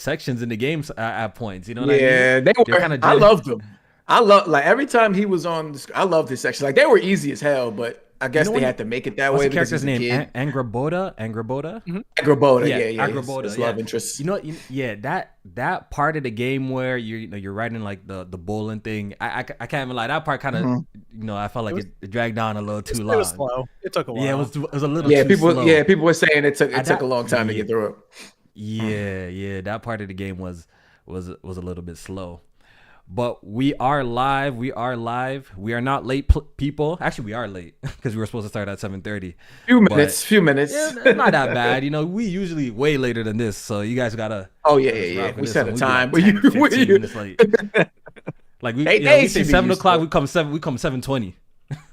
sections in the games at points. You know what Yeah, I mean? they They're were. kind of. I loved them. I love like every time he was on. I loved his section. Like they were easy as hell, but I You guess know they when? had to make it that What's way the because character's he's a name? kid. Angraboda. Angraboda. Mhm. Agrabota, Yeah, yeah. Angraboda. His Yeah. love interest. You know, yeah, that part of the game where you're riding like the bowling thing. I can't even lie. That part kind of I felt like it dragged on a little too long. It was slow. It took a while. Yeah, it was a little Yeah, too slow. people were saying it took a long time to get through it. Yeah, that part of the game was a little bit slow. But we are live. We are not late, people. Actually, we are late because we were supposed to start at 7:30. Few minutes. Yeah, it's not that bad. We usually way later than this, so you guys gotta. Oh yeah. We set a time. Like 10, 15 minutes late. Like we say 7:00. We come 7:20.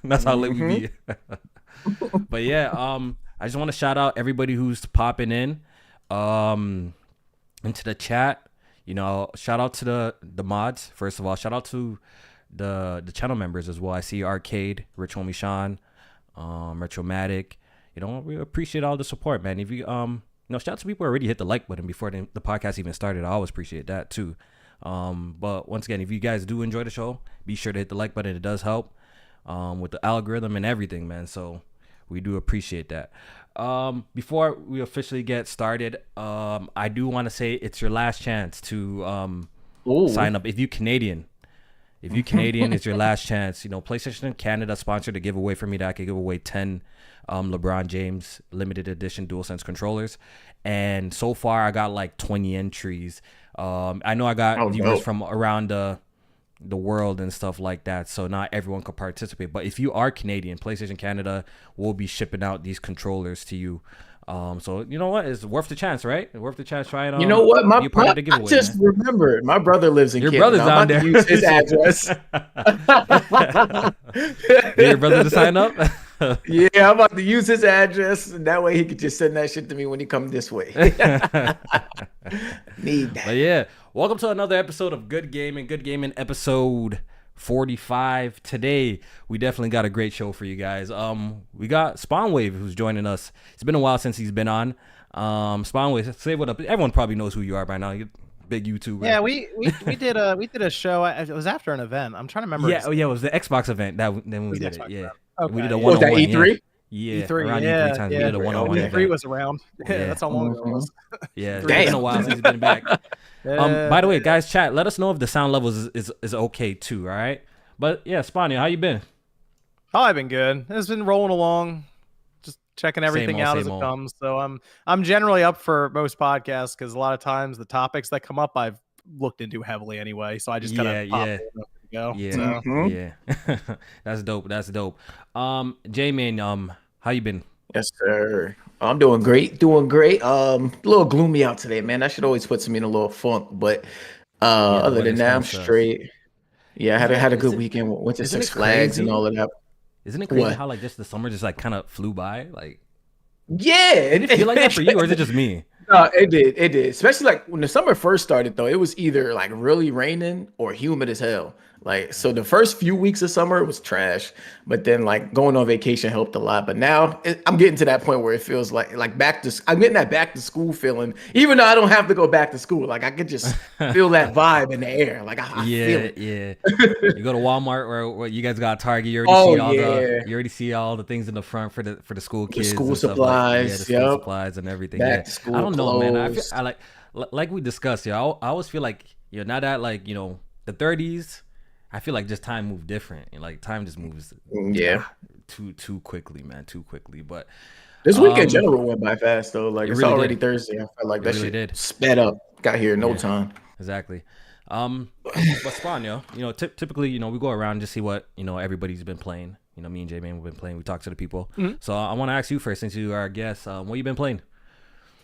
That's how late we be. But yeah, I just want to shout out everybody who's popping in, into the chat. Shout out to the mods. First of all, shout out to the channel members as well. I see Arcade, Rich Homie Sean, Retromatic. We appreciate all the support, man. If you shout out to people who already hit the like button before the podcast even started. I always appreciate that too. But once again, if you guys do enjoy the show, be sure to hit the like button. It does help with the algorithm and everything, man. So we do appreciate that. Before we officially get started, I do want to say it's your last chance to sign up. If you're Canadian, it's your last chance. PlayStation Canada sponsored a giveaway for me that I could give away 10 LeBron James limited edition DualSense controllers, and so far I got like 20 entries. I know I got viewers from around the world and stuff like that, so not everyone could participate. But if you are Canadian, PlayStation Canada will be shipping out these controllers to you. So you know what? It's worth the chance, right? It's worth the chance. Try it. You know what? I just remembered my brother lives in Canada. Your brother's down there. To use his address. Get your brother to sign up. Yeah, I'm about to use his address, and that way he could just send that shit to me when he comes this way. Need that. But yeah, welcome to another episode of Good Gaming episode 45. Today we definitely got a great show for you guys. We got Spawnwave who's joining us. It's been a while since he's been on. Spawnwave, say what up. Everyone probably knows who you are by now. You're a big YouTuber. Yeah, we did a show. It was after an event. I'm trying to remember. Yeah, it was the Xbox event then we did it. Yeah. Okay. We did a one-on-one. Was that E3? Yeah, E3, around E3 times. We did a one-on-one. E3 was around. Yeah, that's how long ago it was. Yeah, it's been a while since he's been back. By the way, guys, chat, let us know if the sound levels is okay too, all right? But yeah, Spawny, how you been? Oh, I've been good. It's been rolling along, just checking everything out as it comes. So I'm generally up for most podcasts because a lot of times the topics that come up I've looked into heavily anyway. So I just kind of pop in and go. Yeah, yeah. That's dope. Jmaine, how you been? Yes, sir. I'm doing great. A little gloomy out today, man. That should always puts me in a little funk, but other than that, I'm straight. Yeah, I had a good weekend. Went to Six Flags and all of that. Isn't it crazy how like just the summer just like kind of flew by? Like, yeah, did it feel like that for you, or is it just me? No, it did. Especially like when the summer first started, though, it was either like really raining or humid as hell. Like, so the first few weeks of summer was trash, but then like going on vacation helped a lot. But now I'm getting to that point where it feels like I'm getting that back to school feeling, even though I don't have to go back to school. Like I could just feel that vibe in the air. Like I feel it. Yeah. You go to Walmart or you guys got Target. You already see all the things in the front for the school kids. The school supplies, the school supplies and everything. Back to school. I don't know, clothes. man. I like we discussed. Yeah, I always feel like now that like the 30s. I feel like just time moved different. Like time just moves too quickly, man. Too quickly. But this week in general went by fast though. Like it's really already Thursday. I felt like that really shit sped up. Got here in no time. Exactly. But Spawn, typically, we go around and just see what, everybody's been playing. Me and Jmaine have been playing. We talk to the people. Mm-hmm. So I want to ask you first, since you are our guest, what you been playing?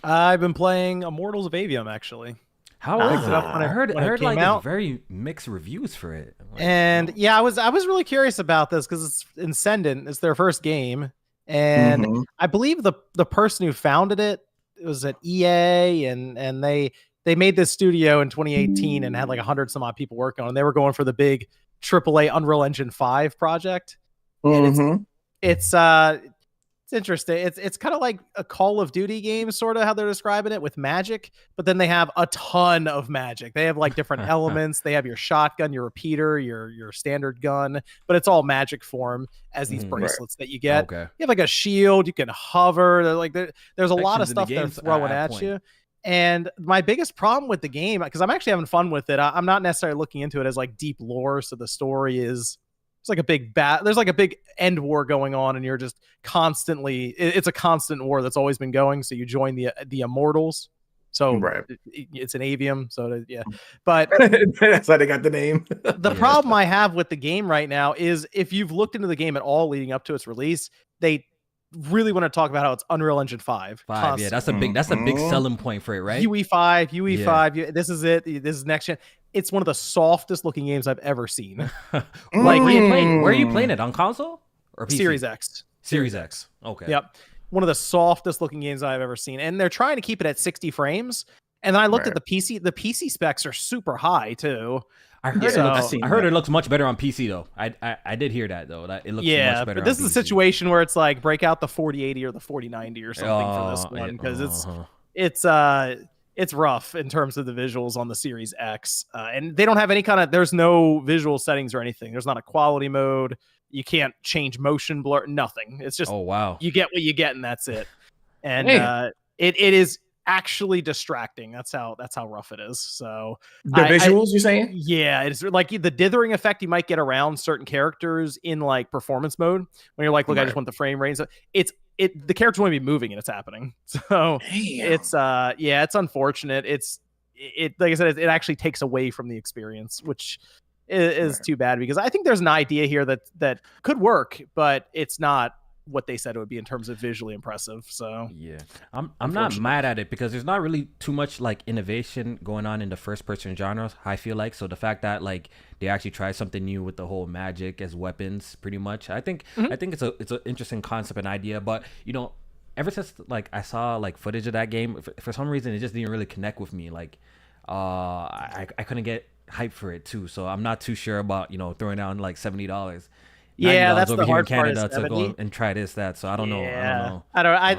I've been playing Immortals of Avium, actually. How is it? I heard like there's very mixed reviews for it. And I was really curious about this because it's Incendent. It's their first game, and I believe the person who founded it was at EA, and they made this studio in 2018 and had like 100 some odd people working on it. And they were going for the big AAA Unreal Engine 5 project. And it's It's interesting. It's kind of like a Call of Duty game, sort of how they're describing it, with magic, but then they have a ton of magic. They have like different elements. They have your shotgun, your repeater, your standard gun, but it's all magic form as these bracelets that you get. Okay. You have like a shield, you can hover. Like there's a lot of Sections in the stuff they're games throwing at point. you. And my biggest problem with the game, because I'm actually having fun with it, I'm not necessarily looking into it as like deep lore. So the story is, it's like a big there's like a big end war going on, and you're just constantly, it's a constant war that's always been going. So you join the Immortals. So it's an avium. So yeah, but that's how they got the name. The problem I have with the game right now is, if you've looked into the game at all leading up to its release, they really want to talk about how it's Unreal Engine 5. Yeah, that's a big selling point for it, right? UE5, this is it. This is next gen. It's one of the softest looking games I've ever seen. Like, where are you playing it, on console or PC? Series X. Series X. Okay. Yep. One of the softest looking games I've ever seen, and they're trying to keep it at 60 frames. And then I looked at the PC. The PC specs are super high too. I heard it looks much better on PC though. I did hear that though. That it looks much better. But this on is PC. a situation where it's like, break out the 4080 or the 4090 or something for this one, because it's rough in terms of the visuals on the Series X, and they don't have any kind of. There's no visual settings or anything. There's not a quality mode. You can't change motion blur. Nothing. It's just you get what you get, and that's it. And it is actually distracting. That's how rough it is. So the visuals, you're saying? Yeah, it's like the dithering effect you might get around certain characters in like performance mode, when you're like, look, I just want the frame rate. So the characters won't be moving and it's happening. So it's it's unfortunate. It like I said, it actually takes away from the experience, which is too bad, because I think there's an idea here that could work, but it's not what they said it would be in terms of visually impressive. So yeah, I'm not mad at it, because there's not really too much like innovation going on in the first person genre, I feel like. So the fact that like they actually try something new with the whole magic as weapons, pretty much, I think it's an interesting concept and idea. But ever since like I saw like footage of that game, for some reason it just didn't really connect with me. Like I couldn't get hyped for it too. So I'm not too sure about throwing down like $70. Yeah, that's over the here in hard part. Canada to go and try that. So I don't know.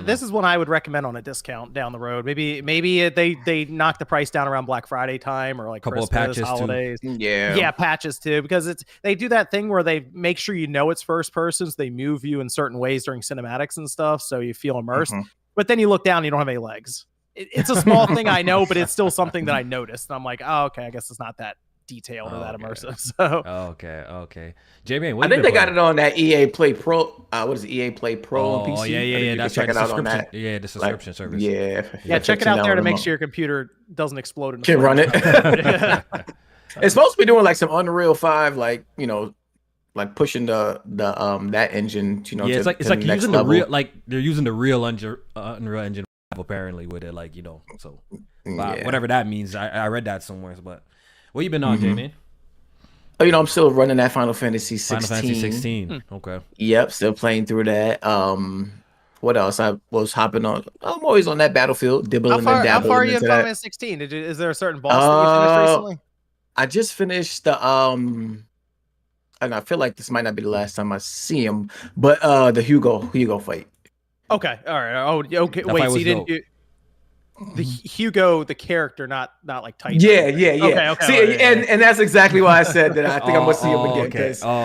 This is one I would recommend on a discount down the road. Maybe they knock the price down around Black Friday time, or like couple Christmas, of patches holidays. too. Yeah, patches too, because they do that thing where they make sure it's first person, so they move you in certain ways during cinematics and stuff, so you feel immersed. But then you look down and you don't have any legs. It's a small thing, I know, but it's still something that I noticed. And I'm like, oh, okay, I guess it's not that detailed or that immersive. So okay. Jmaine, I think they got it on that EA Play Pro. What is it, EA Play Pro on PC? Yeah. That's check right. it out on that. Yeah, the subscription service. Yeah, check it out there to make sure your computer doesn't explode. Can run it. It's supposed to be doing like some Unreal 5, like like pushing the that engine. It's like using the real, like they're using the real Unreal Engine apparently with it, like So whatever that means, I read that somewhere, but. What you been on, Jmaine? Oh, I'm still running that Final Fantasy 16. Final Fantasy 16. Okay. Yep, still playing through that. What else? I was hopping on. I'm always on that Battlefield, dibbling and dabbling. How far are you in Final Fantasy 16? Is there a certain boss that you finished recently? I just finished the and I feel like this might not be the last time I see him, but the Hugo fight. Okay, all right. Oh, okay. Wait, so you didn't. The Hugo, the character, not like Titan. Yeah. Okay. See, and that's exactly why I said that I think I'm gonna see him again,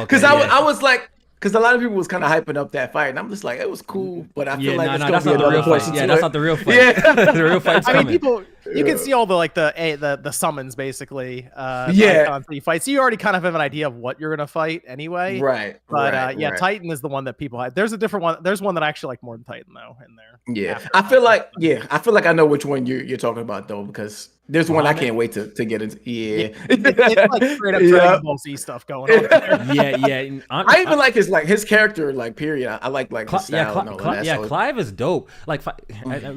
because I was like, because a lot of people was kind of hyping up that fight, and I'm just like, it was cool, but I feel like that's not the real fight. Yeah, that's not the real fight. Yeah, the real fight's coming. People, you can see all the summons basically. You fight, so you already kind of have an idea of what you're gonna fight anyway. Right. But Titan is the one that people have. There's a different one. There's one that I actually like more than Titan though in there. Yeah, I feel like I know which one you're talking about though, because there's one I can't wait to get into. Yeah, it's like straight up Dragon Ball Z stuff going on. Yeah. I even like his character, like period. I like his style. Clive is dope. Like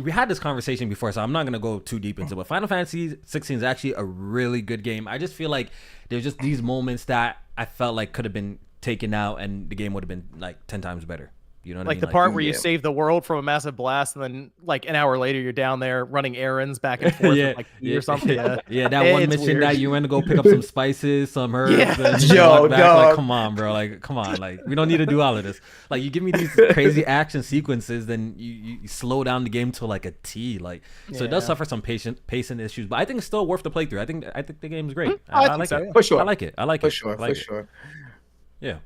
we had this conversation before, so I'm not gonna go too deep into it. But Final Fantasy 16 is actually a really good game. I just feel like there's just these moments that I felt like could have been taken out, and the game would have been like 10 times better. You know what I Like mean? the part where you save the world from a massive blast, and then like an hour later you're down there running errands back and forth with like tea or something. Yeah, that one mission weird. that you went to go pick up some spices, some herbs, Yeah. and Yo, walk back. Like, dog. come on, bro. Like, come on. Like, we don't need to do all of this. Like, you give me these crazy action sequences, then you slow down the game to like a T. Like, so it does suffer some pacing issues, but I think it's still worth the playthrough. I think the game is great. I like it. For sure. I like it. I like it. For sure. Yeah.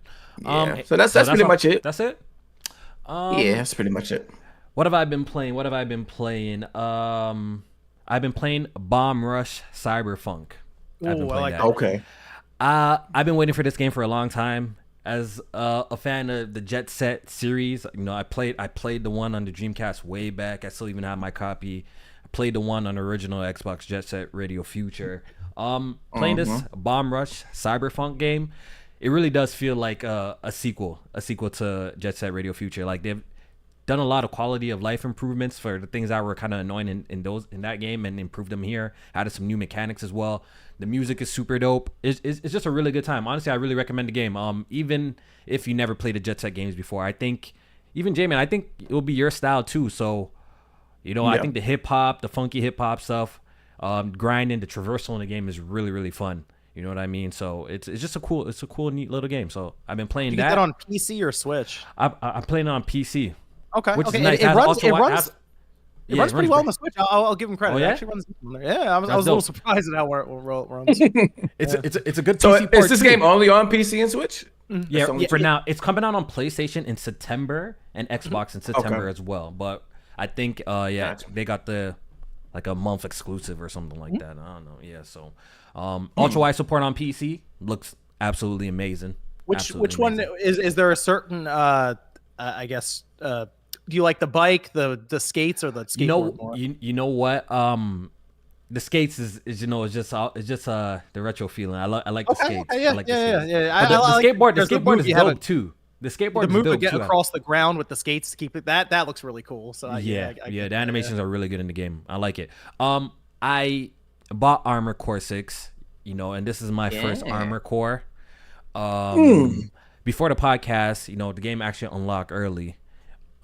So that's pretty much it. That's it. Yeah, that's pretty much it. What have I been playing? I've been playing Bomb Rush Cyberpunk. I've been playing that. Okay. I've been waiting for this game for a long time. As a fan of the Jet Set series, you know, I played the one on the Dreamcast way back. I still even have my copy. I played the one on the original Xbox Jet Set Radio Future. Playing this Bomb Rush Cyberpunk game, it really does feel like a sequel to Jet Set Radio Future. Like they've done a lot of quality of life improvements for the things that were kind of annoying in that game, and improved them here. Added some new mechanics as well. The music is super dope. It's just a really good time. Honestly, I really recommend the game. Even if you never played the Jet Set games before, I think even Jmaine, I think it will be your style too. So, you know, I think the hip hop, the funky hip hop stuff, grinding, the traversal in the game is really, really fun. You know what I mean? So it's just a cool, neat little game. So I've been playing that. You get that on PC or Switch? I'm playing it on PC. Okay. Which okay. is nice. It runs pretty well on the Switch. I'll give him credit. Oh, yeah? It actually runs. Yeah, I was a little surprised at how it runs. It's a good PC So port is this too. game only on PC and Switch? Yeah, for now. It's coming out on PlayStation in September and Xbox in September as well. But I think they got like a month exclusive or something like that. I don't know. Yeah, so ultra wide support on PC looks absolutely amazing. Which one is there a certain I guess do you like the bike, the skates, or the skateboard more? You know what? The skates is it's just the retro feeling. I like the skates. Yeah. The skateboard is dope too. The skateboard the is dope get too. across the ground with the skates to keep it that looks really cool. So the animations are really good in the game. I like it. I bought Armor Core 6, you know, and this is my first Armor Core. Before the podcast, you know, the game actually unlocked early.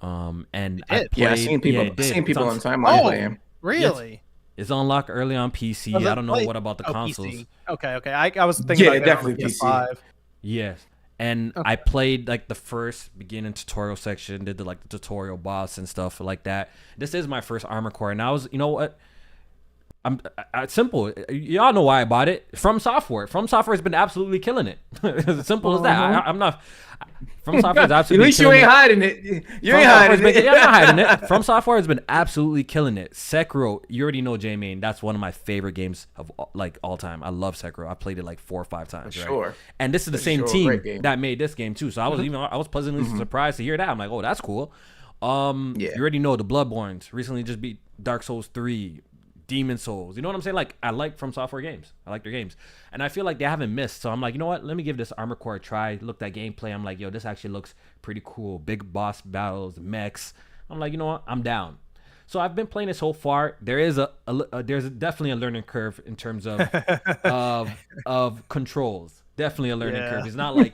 And I played, I've seen people on timeline playing. Really? Yes. It's unlocked early on PC. I don't know what about the consoles. PC. Okay. I was thinking about definitely PC. Yes. And I played like the first beginning tutorial section, did the tutorial boss and stuff like that. This is my first Armor Core, and I was, you know what? It's simple. Y'all know why I bought it. From Software. From Software has been absolutely killing it. As simple as that. I'm not. From Software is absolutely. At least you ain't hiding it. You ain't hiding it. Yeah, I'm not hiding it. From Software has been absolutely killing it. Sekiro, you already know, Jmaine. That's one of my favorite games of like all time. I love Sekiro. I played it like 4 or 5 times. Right? Sure. And this is the same team that made this game too. So I was pleasantly surprised to hear that. I'm like, oh, that's cool. You already know the Bloodborns recently just beat Dark Souls 3. Demon Souls, you know what I'm saying? Like, I like From Software games. I like their games, and I feel like they haven't missed. So I'm like, you know what? Let me give this Armor Core a try. Looked at gameplay. I'm like, yo, this actually looks pretty cool. Big boss battles, mechs. I'm like, you know what? I'm down. So I've been playing it so far. There is there's definitely a learning curve in terms of of controls. Definitely a learning curve. It's not like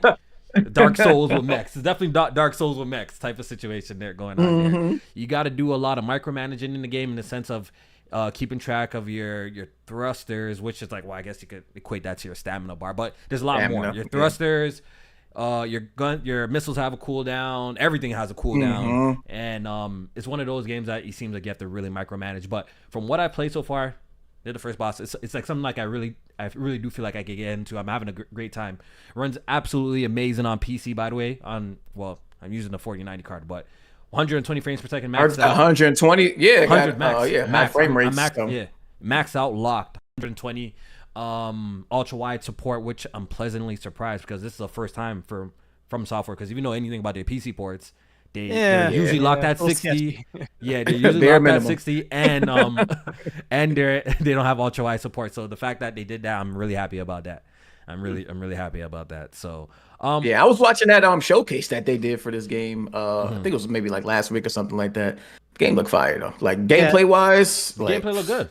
Dark Souls with mechs. It's definitely Dark Souls with mechs type of situation there going on there. You got to do a lot of micromanaging in the game in the sense of keeping track of your thrusters, which is like, well, I guess you could equate that to your stamina bar, but there's a lot more. Your thrusters, your missiles have a cooldown. Everything has a cooldown, and it's one of those games that it seems like you have to really micromanage. But from what I played so far, they're the first boss. It's like something like I really do feel like I could get into. I'm having a great time. Runs absolutely amazing on PC, by the way. I'm using the 4090 card, but 120 frames per second maxed out. 120, 100 max. High frame rates. Max out locked. 120 ultra wide support, which I'm pleasantly surprised because this is the first time from Software, because if you know anything about their PC ports, they're usually locked at 60. Yeah, they're usually locked at 60, and and they don't have ultra wide support. So the fact that they did that, I'm really happy about that. I'm really happy about that. So I was watching that showcase that they did for this game. I think it was maybe like last week or something like that. Game looked fire though. Like gameplay wise, gameplay looked good.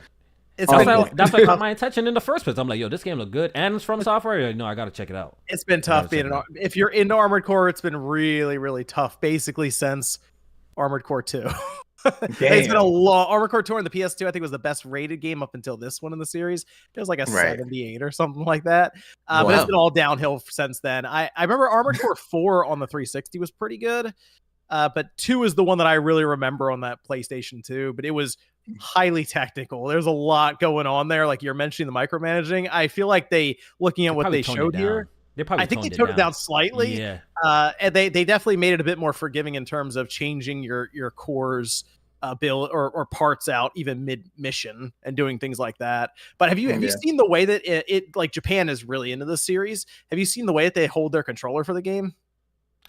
That's what caught my attention in the first place. I'm like, yo, this game look good, and it's from software. Like, no, I gotta check it out. It's been tough being if you're into Armored Core. It's been really, really tough, basically since Armored Core 2. It's been a long Armored Core 2 on the PS2. I think was the best rated game up until this one in the series. It was like a 78 or something like that. But it's been all downhill since then. I remember Armored Core 4 on the 360 was pretty good. But 2 is the one that I really remember on that PlayStation 2. But it was highly technical. There's a lot going on there. Like you're mentioning the micromanaging. I feel like looking at what they showed here. I think they toned it down slightly. Yeah. And they definitely made it a bit more forgiving in terms of changing your cores build or parts out even mid mission and doing things like that. But have you seen the way that it like Japan is really into this series? Have you seen the way that they hold their controller for the game?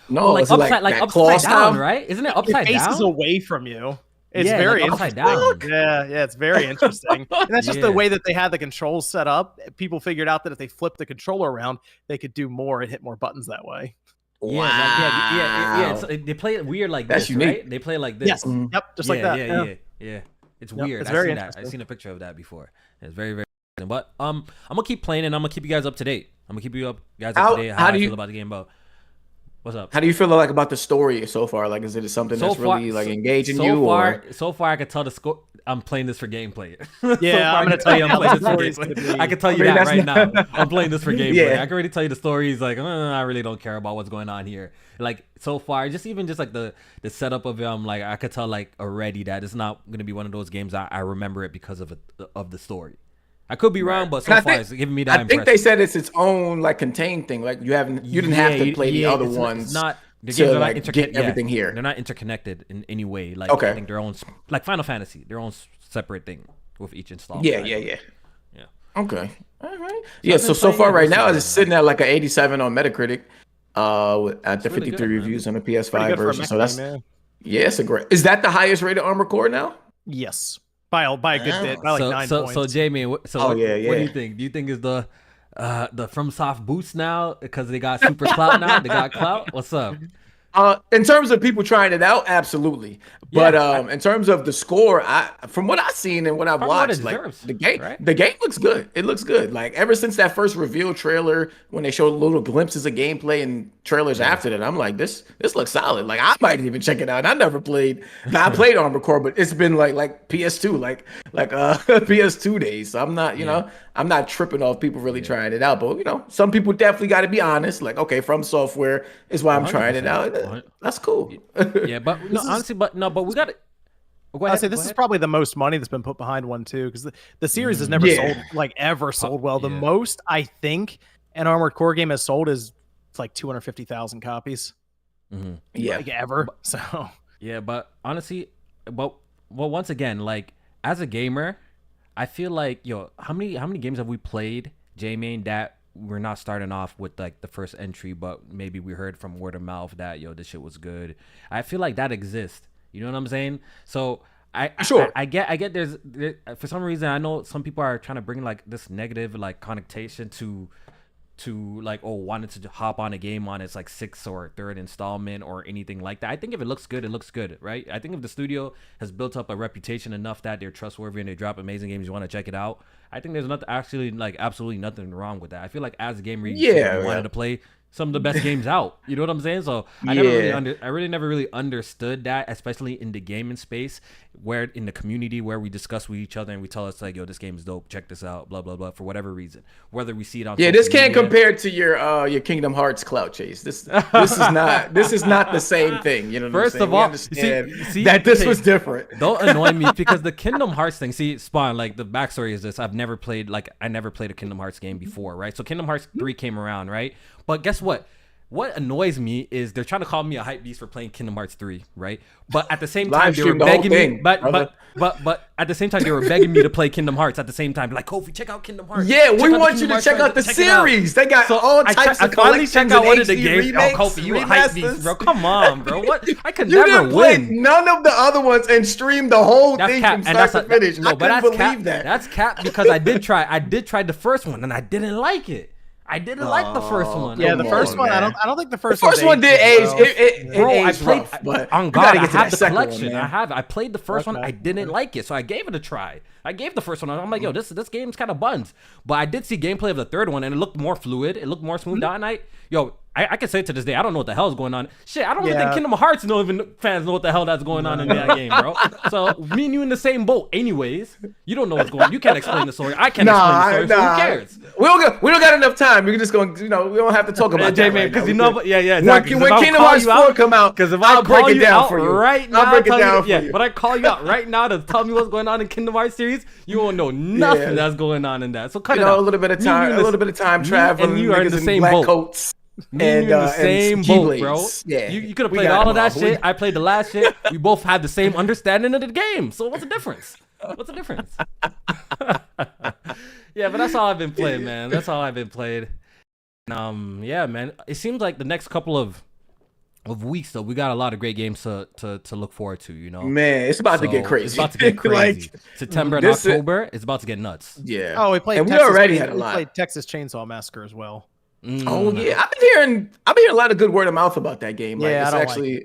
No, like upside down, right? Isn't it upside down? It faces away from you. It's very upside down. Yeah, it's very interesting. And that's just the way that they had the controls set up. People figured out that if they flipped the controller around, they could do more and hit more buttons that way. Wow. Yeah. They play it weird like this, unique. Right? They play it like this. Yes. Yep. Just like that. Yeah. It's weird. It's very interesting. I've seen a picture of that before. It's very, very interesting. But I'm gonna keep playing and I'm gonna keep you guys up to date. I'm gonna keep you guys up to date. How I feel about the game, but. What's up? How do you feel like about the story so far? Like, is it something that's really like engaging you? So far, I can tell the score. I'm playing this for gameplay. Yeah, I'm gonna tell you, I'm playing this for gameplay. I can tell you that right now. I'm playing this for gameplay. I can already tell you the stories. Like, I really don't care about what's going on here. Like so far, just like the setup of it, I'm like, I could tell like already that it's not gonna be one of those games I remember it because of the story. I could be wrong, but so far it's giving me that impression. I think they said it's its own like contained thing. Like you didn't have to play the other ones. The games are not get everything here. They're not interconnected in any way. Like I think their own, like Final Fantasy, their own seperate thing with each installment. Yeah. Okay. All right. Yeah. So far right now it's sitting at like an 87 on Metacritic. At the 53 reviews on the PS5 version. So that's it's a great. Is that the highest rated Armored Core now? Yes. By a good bit, by like 9 points. So Jmaine, what do you think? Do you think it's the FromSoft boost now because they got super clout now? They got clout. What's up? In terms of people trying it out, absolutely. But in terms of the score, from what I've seen and what I've watched, like the game looks good. It looks good. Like ever since that first reveal trailer, when they showed little glimpses of gameplay and trailers after that, I'm like, this looks solid. Like I might even check it out. I never played. I played Armored Core, but it's been like PS2, like PS2 days. So I'm not, I'm not tripping off people really trying it out. But some people definitely got to be honest. Like, okay, From Software is why I'm trying it out. That's cool. But we got it. I say this is probably the most money that's been put behind one too, because the series has never sold well. The most I think an Armored Core game has sold is like 250,000 copies. Mm-hmm. Yeah, like ever. So but honestly, once again, like as a gamer, I feel like how many games have we played, Jmaine, that we're not starting off with like the first entry, but maybe we heard from word of mouth that this shit was good. I feel like that exists. You know what I'm saying? So I get there's for some reason I know some people are trying to bring like this negative like connotation to like wanted to hop on a game on its like 6th or 3rd installment or anything like that. I think if it looks good, right? I think if the studio has built up a reputation enough that they're trustworthy and they drop amazing games, you want to check it out. I think there's absolutely nothing wrong with that. I feel like as a gamer, you wanted to play some of the best games out. You know what I'm saying? So I really never really understood that, especially in the gaming space, where in the community where we discuss with each other and we tell us like, this game is dope, check this out, blah blah blah, for whatever reason. Whether we see it on this can't compare to your Kingdom Hearts clout chase. This is not the same thing. You know what I'm saying? First of all, see that this was different. Don't annoy me because the Kingdom Hearts thing. See, Spawn, like the backstory is this: I never played a Kingdom Hearts game before, right? So Kingdom Hearts 3 came around, right? But guess what? What annoys me is they're trying to call me a hype beast for playing Kingdom Hearts 3, right? But at the same time, they were begging me. But at the same time, they were begging me to play Kingdom Hearts. At the same time, like KOFI, check out Kingdom Hearts. Yeah, we want you to check out the series. They got all types of collections and HD remakes. KOFI, you a hype beast, bro? Come on, bro. What? I could never win. None of the other ones and stream the whole thing from start to finish. I couldn't believe that. That's cap because I did try the first one and I didn't like it. I didn't like the first one. Yeah, the first one. Man. I don't think the first one did age. It Bro, aged I rough, but on you God, gotta I get to have that the second one, collection. man. I played the first one. I didn't like it, so I gave it a try. I gave the first one. I'm like, yo, this game's kind of buns. But I did see gameplay of the third one, and it looked more fluid. It looked more smooth out. And I can say to this day, I don't know what the hell is going on. Shit, I don't even think Kingdom Hearts fans know what the hell that's going on in that game, bro. So me and you in the same boat, anyways. You don't know what's going on. You can't explain the story. I can't explain the story. So who cares? We don't got enough time. We're just going. We don't have to talk about that J-Man, because exactly. When Kingdom Hearts 4 come out, because if I'll break it down for you right now, I'll break it down for you. But I call you out right now to tell me what's going on in Kingdom Hearts series. You won't know nothing that's going on in that. So cut it out. A little bit of time traveling. And you are in the same boat. Coats. And you in the same boat, bro. Yeah, you could have played all of that shit. I played the last shit. We both had the same understanding of the game. So what's the difference? Yeah, but that's all I've been playing, man. That's all I've been playing. Yeah, man. It seems like the next couple of weeks, though, we got a lot of great games to look forward to. You know, man, it's about to get crazy. It's about to get crazy. September and October, it's about to get nuts. Yeah. Oh, we played. And we already had a lot. We played Texas Chainsaw Massacre as well. Oh yeah, I've been hearing a lot of good word of mouth about that game. Like, yeah, it's actually.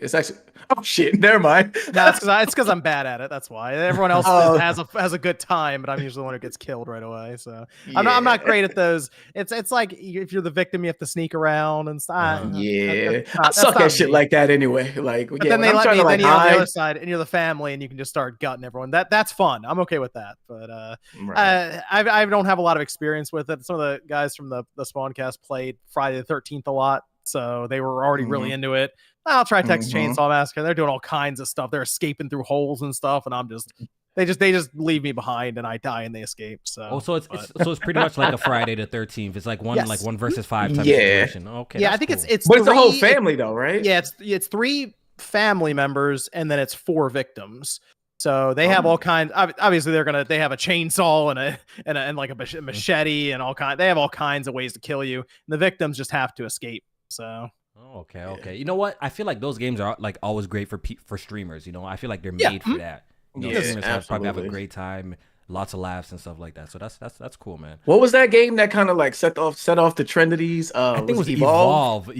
Oh shit! Never mind. No, it's because I'm bad at it. That's why. Everyone else has a good time, but I'm usually the one who gets killed right away. So I'm not great at those. It's like if you're the victim, you have to sneak around and stuff. I suck at shit like that anyway. Like, but then they let me. Then you're on the other side, and you're the family, and you can just start gutting everyone. That's fun. I'm okay with that. But I don't have a lot of experience with it. Some of the guys from the Spawncast played Friday the 13th a lot, so they were already really into it. I'll try Texas Chainsaw Massacre. They're doing all kinds of stuff. They're escaping through holes and stuff, and I'm just they just leave me behind, and I die and they escape. So it's pretty much like a Friday the 13th. It's like one versus 5 type of situation. Okay, yeah, I think cool. it's but it's a whole family though, right? Yeah, it's 3 family members and then it's 4 victims. So they have all kinds. Obviously, they have a chainsaw and like a machete and all kind. They have all kinds of ways to kill you. And the victims just have to escape. So. Okay. You know what? I feel like those games are like always great for streamers. You know, I feel like they're made for that. You know, streamers probably have a great time, lots of laughs and stuff like that. So that's cool, man. What was that game that kind of like set off the Trinities? I think it was Evolve. Right?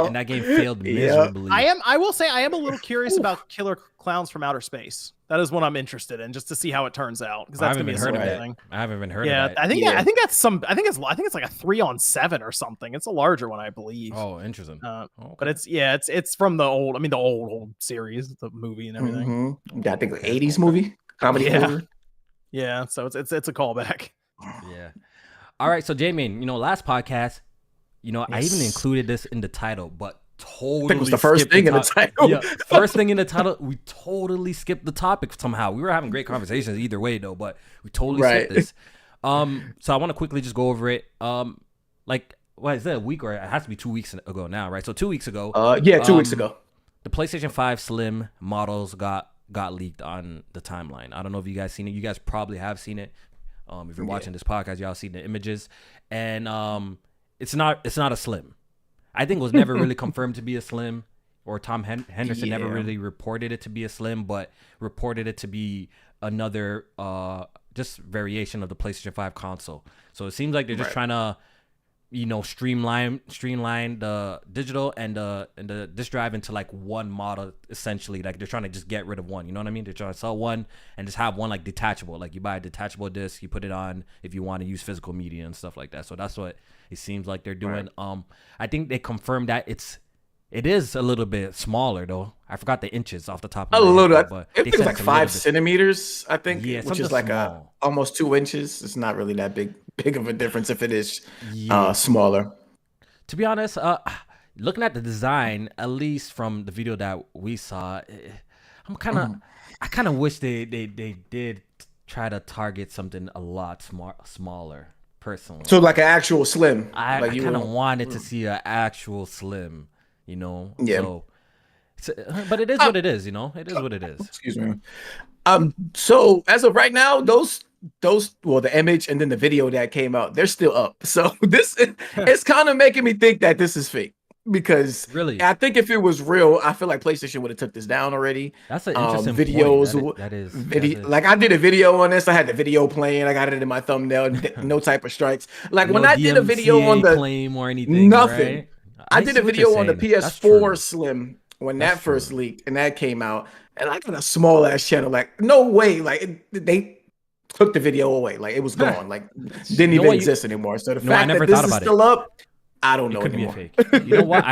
And that game failed miserably. I will say I am a little curious about Killer Clowns from Outer Space. That is what I'm interested in, just to see how it turns out, because that's gonna be a sort of thing. I haven't even heard of it. I think it's like a 3 on 7 or something. It's a larger one, I believe. Oh, interesting. But it's from the old. I mean, the old series, the movie and everything. Yeah, I think the 80s movie, comedy movie. Yeah, so it's a callback. Yeah. All right, so Jmaine, last podcast, I even included this in the title, but totally. I think it was the first thing in the title. Yeah, first thing in the title. We totally skipped the topic somehow. We were having great conversations either way, though, but we totally skipped this. So I want to quickly just go over it. Like, what is that, a week, or it has to be 2 weeks ago now, right? So 2 weeks ago. 2 weeks ago. The PlayStation 5 Slim models got leaked on the timeline. I don't know if you guys seen it. You guys probably have seen it. If you're watching this podcast, y'all seen the images, and it's not a Slim. I think it was never really confirmed to be a Slim, or Tom Henderson never really reported it to be a Slim, but reported it to be another just variation of the PlayStation 5 console. So it seems like they're just trying to, streamline the digital and the disk drive into like one model, essentially. Like they're trying to just get rid of one. You know what I mean? They're trying to sell one and just have one like detachable. Like you buy a detachable disc, you put it on if you want to use physical media and stuff like that. So that's what it seems like they're doing. I think they confirmed that it is a little bit smaller though. I forgot the inches off the top of my head, but I think it's like 5 centimeters, I think, which is like small. Almost 2 inches. It's not really that big of a difference if it is smaller. To be honest, looking at the design, at least from the video that we saw, I kind of wish they did try to target something a lot smaller. Personally, so like an actual Slim. I kind of wanted to see an actual Slim, Yeah. So, but it is what it is, It is what it is. Excuse me. So as of right now, those the image and then the video that came out, they're still up. So this it's kind of making me think that this is fake. because Really? I think if it was real, I feel like PlayStation would have took this down already. That's an interesting Videos, point. That is video, like I did a video on this. I had the video playing. I got it in my thumbnail. No type of strikes. Like when no I did a video on DMCA the claim or anything, nothing. right? I did see a what you're video on the saying. That's PS4 true. Slim when That's that first true. leaked and that came out, and I got a small ass channel. Like no way, like they took the video away. Like it was gone. Like didn't You know even what, exist anymore. So the No, I fact never that this thought is about it. still up, I don't It know could be a anymore. fake. You know what?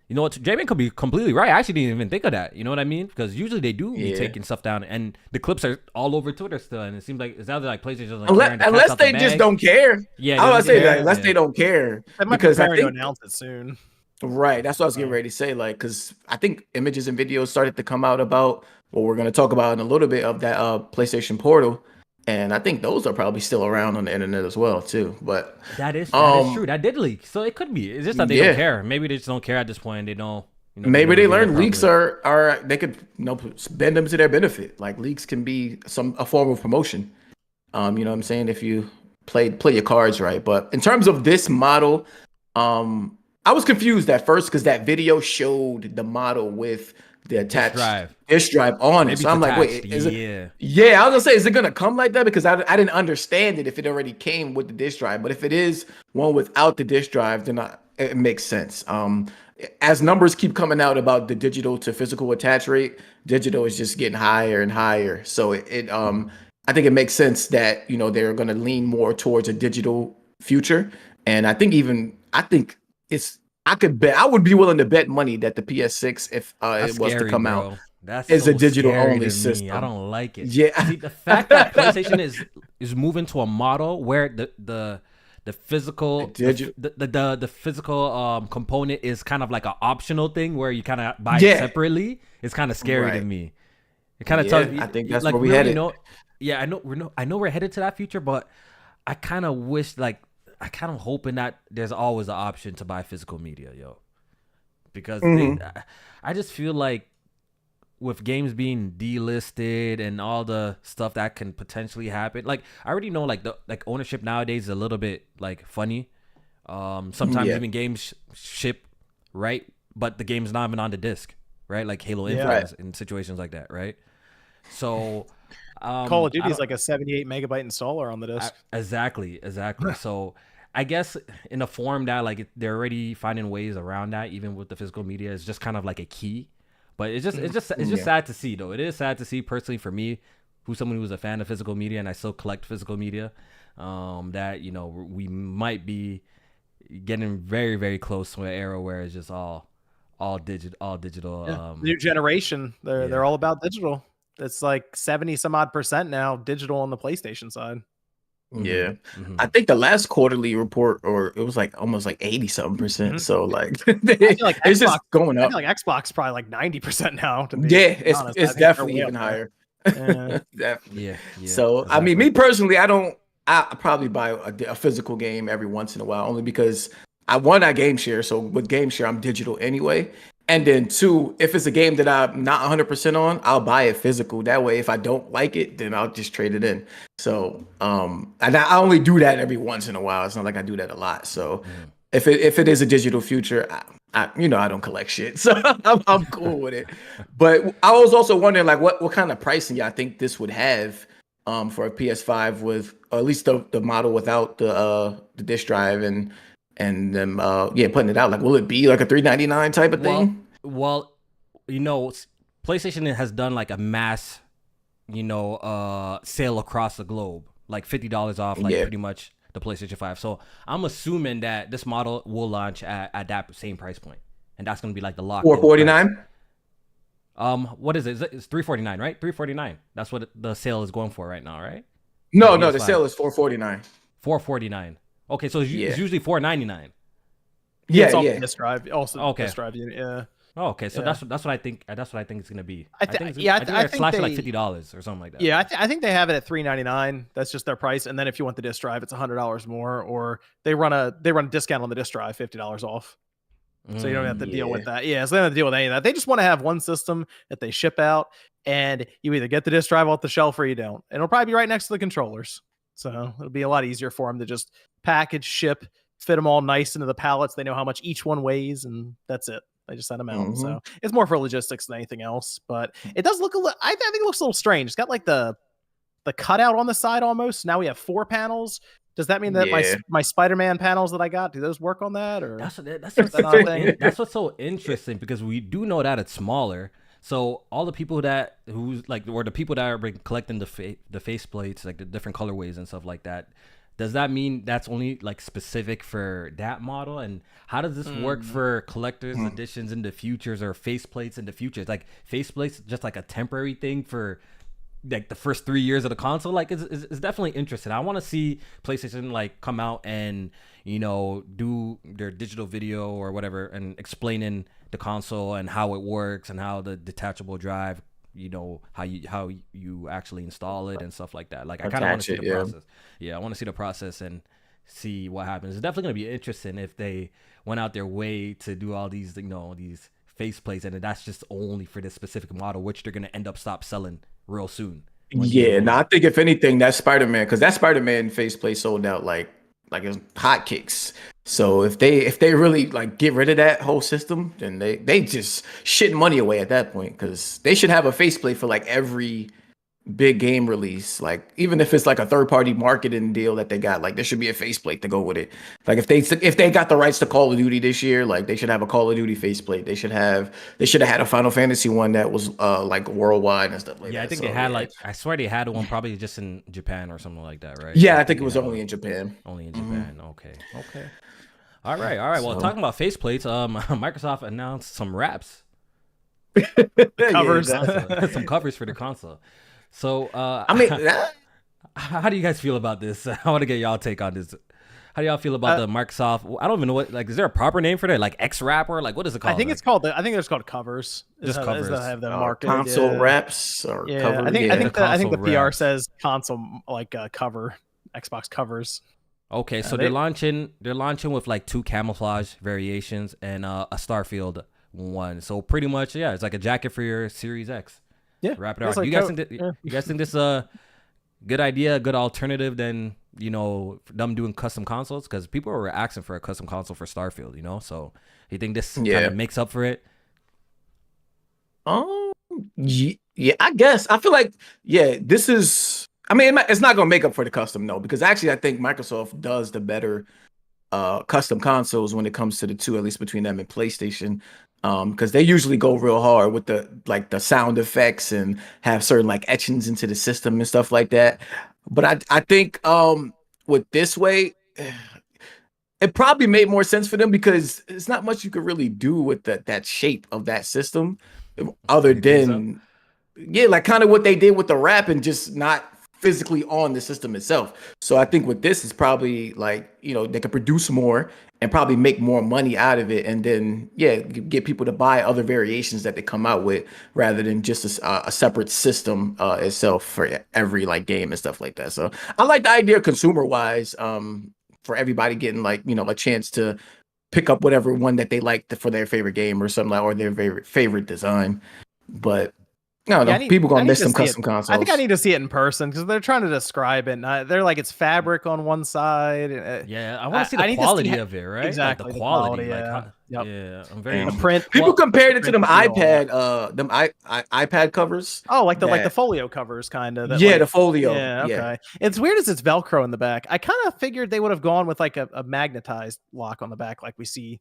You know what? Jmaine could be completely right. I actually didn't even think of that. You know what I mean? Because usually they do be Yeah. taking stuff down, and the clips are all over Twitter still. And it seems like it's either like PlayStation doesn't care and the cat's Unless out the they just bag. don't care. Yeah, I was they say don't that care. unless Yeah. they don't care, They might be because I preparing to think announce it soon. right. That's what I was getting ready to say. Like, because I think images and videos started to come out about what we're going to talk about in a little bit of that PlayStation Portal, and I think those are probably still around on the internet as well too. But That is um, true. That did leak, so it could be. It's just that they yeah. don't care. Maybe they just don't care at this point. They don't. Maybe they don't read it learned leaks properly. are they could bend them to their benefit. Like leaks can be a form of promotion. You know what I'm saying? If you play your cards right. But in terms of this model, I was confused at first because that video showed the model with the attached disk drive on Maybe it. So I'm like, wait, is yeah. it? Yeah, I was gonna say, is it gonna come like that? Because I didn't understand it if it already came with the disk drive. But if it is one without the disk drive, then it makes sense. As numbers keep coming out about the digital to physical attach rate, digital is just getting higher and higher. So I think it makes sense that they're going to lean more towards a digital future. And I think I would be willing to bet money that the PS6, if it was to come out, is a digital only system. I don't like it. Yeah. See, the fact that PlayStation is moving to a model where the physical the physical component is kind of like an optional thing where you kind of buy it separately. It's kind of scary to me. It kind of tells me. I think that's like, where we headed. I know we're headed to that future, but I kind of wish, like, I kind of hoping that there's always an option to buy physical media, because I just feel like with games being delisted and all the stuff that can potentially happen, like I already know, like ownership nowadays is a little bit like funny. Sometimes even games ship, right, but the game's not even on the disc, right? Like Halo Infinite in situations like that, right? So Call of Duty is like a 78 megabyte installer on the disc. Exactly. So I guess in a form that like they're already finding ways around that, even with the physical media, is just kind of like a key. But it's just sad to see, though. It is sad to see, personally, for me, who's someone who's a fan of physical media and I still collect physical media, that we might be getting very, very close to an era where it's just all digital. Yeah. New generation, they're all about digital. It's like 70 some odd % now digital on the PlayStation side. Yeah. I think the last quarterly report, or it was like almost like 80 something %. So like, it's just going up. I feel like Xbox is probably like 90% now. To be honest. It's definitely even higher. Definitely. Yeah. So exactly. I mean, me personally, I probably buy a physical game every once in a while, only because I game share. So with game share, I'm digital anyway. And then two, if it's a game that I'm not 100% on, I'll buy it physical. That way, if I don't like it, then I'll just trade it in. So, and I only do that every once in a while. It's not like I do that a lot. So, if it is a digital future, I don't collect shit, so I'm cool with it. But I was also wondering, like, what kind of pricing y'all think this would have for a PS5 with, or at least the model without the disk drive and them putting it out. Like, will it be like a $399 type of thing? Well, PlayStation has done like a mass, sale across the globe, like $50 off, like pretty much the PlayStation 5. So I'm assuming that this model will launch at that same price point, and that's gonna be like the lock. $449. What is it? It's $349, right? $349. That's what the sale is going for right now, right? No, the sale is $449. $449. Okay, so it's usually $499. Yeah. Disk drive, also disk drive unit. Yeah. Oh, okay, so that's what I think. That's what I think it's gonna be. I think it's slashing like $50 or something like that. Yeah, I think they have it at $399. That's just their price. And then if you want the disk drive, it's $100 more. Or they run a discount on the disk drive, $50 off. So you don't have to deal with that. Yeah, so they don't have to deal with any of that. They just want to have one system that they ship out, and you either get the disk drive off the shelf or you don't. And it'll probably be right next to the controllers. So it'll be a lot easier for them to just package, ship, fit them all nice into the pallets. They know how much each one weighs, and that's it. They just send them out. So it's more for logistics than anything else. But it does look a little. I think it looks a little strange. It's got like the cutout on the side almost. Now we have 4 panels. Does that mean that my Spider-Man panels that I got, do those work on that? Or that's what's so interesting, because we do know that it's smaller. So all the people the people that are collecting the faceplates, like the different colorways and stuff like that, does that mean that's only like specific for that model? And how does this work for collector's editions in the futures, or faceplates in the futures? Like faceplates just like a temporary thing for like the first 3 years of the console? Like it's definitely interesting. I want to see PlayStation like come out and, you know, do their digital video or whatever and explaining the console and how it works and how the detachable drive, you know, how you actually install it and stuff like that. Like I kind of want to see the process. Yeah, I want to see the process and see what happens. It's definitely gonna be interesting if they went out their way to do all these, you know, these faceplates, and that's just only for this specific model, which they're gonna end up stop selling real soon. Yeah, I think if anything, that Spider-Man, because that Spider-Man faceplate sold out like it was hotcakes. So if they really like get rid of that whole system, then they just shit money away at that point, because they should have a faceplate for like every big game release. Like even if it's like a third-party marketing deal that they got, like there should be a faceplate to go with it. Like if they got the rights to Call of Duty this year, like they should have a Call of Duty faceplate. They should have had a Final Fantasy one that was like worldwide and stuff like that. Yeah, I think they had I swear they had one probably just in Japan or something like that, right? Yeah, I think it was only in Japan. Only in Japan. Okay. All right. Well, talking about faceplates, Microsoft announced some wraps. Covers. Some covers for the console. So, I mean, how do you guys feel about this? I want to get y'all take on this. How do y'all feel about the Microsoft? I don't even know what, like, is there a proper name for that? Like X wrapper? Like, what is it called? I think it's called they're called covers. Just covers. I have them marketed. Console wraps or cover. I think the PR says console cover, Xbox covers. Okay, so they're launching with like 2 camouflage variations and a Starfield one. So pretty much, yeah, it's like a jacket for your Series X. Yeah, wrap it around. Like you guys think this is a good idea, a good alternative than, you know, them doing custom consoles? Because people were asking for a custom console for Starfield, you know. So you think this kind of makes up for it? Yeah, I guess. I feel like this is. I mean, it's not gonna make up for the custom, no, because actually I think Microsoft does the better custom consoles when it comes to the two, at least between them and PlayStation. Because they usually go real hard with the sound effects and have certain like etchings into the system and stuff like that. But I think with this way, it probably made more sense for them, because it's not much you could really do with that shape of that system, other than like kind of what they did with the wrap and just not physically on the system itself. So I think with this is probably like, you know, they could produce more and probably make more money out of it, and then get people to buy other variations that they come out with, rather than just a separate system itself for every like game and stuff like that. So I like the idea consumer wise, for everybody getting like, you know, a chance to pick up whatever one that they like for their favorite game or something, like, or their favorite design. But no, people gonna miss some custom consoles. I think I need to see it in person, because they're trying to describe it. They're like, it's fabric on one side. I want to see the quality of it, right? Exactly, like the quality. Yeah, I'm very. The print. People compared it to them iPad, iPad covers. Oh, like the folio covers, kind of. The folio. Yeah, okay. Yeah. It's weird as it's Velcro in the back. I kind of figured they would have gone with like a magnetized lock on the back, like we see.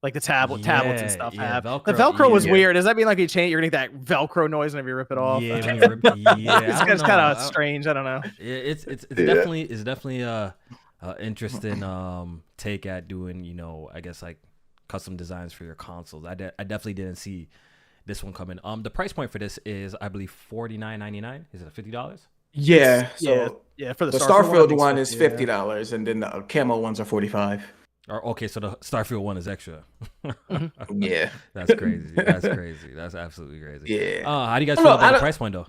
Like the tablets and stuff have. Velcro, the Velcro was weird. Does that mean like you change? You're gonna get that Velcro noise whenever you rip it off? Yeah, it's kind of strange. I don't know. It's definitely a interesting take at doing, you know, I guess like custom designs for your consoles. I definitely didn't see this one coming. The price point for this is, I believe, $49.99. Is it $50? Yeah. For the Starfield one is $50, and then the camo ones are $45. Okay, so the Starfield one is extra. Yeah, that's crazy. That's absolutely crazy. Yeah. How do you guys feel about the price point though?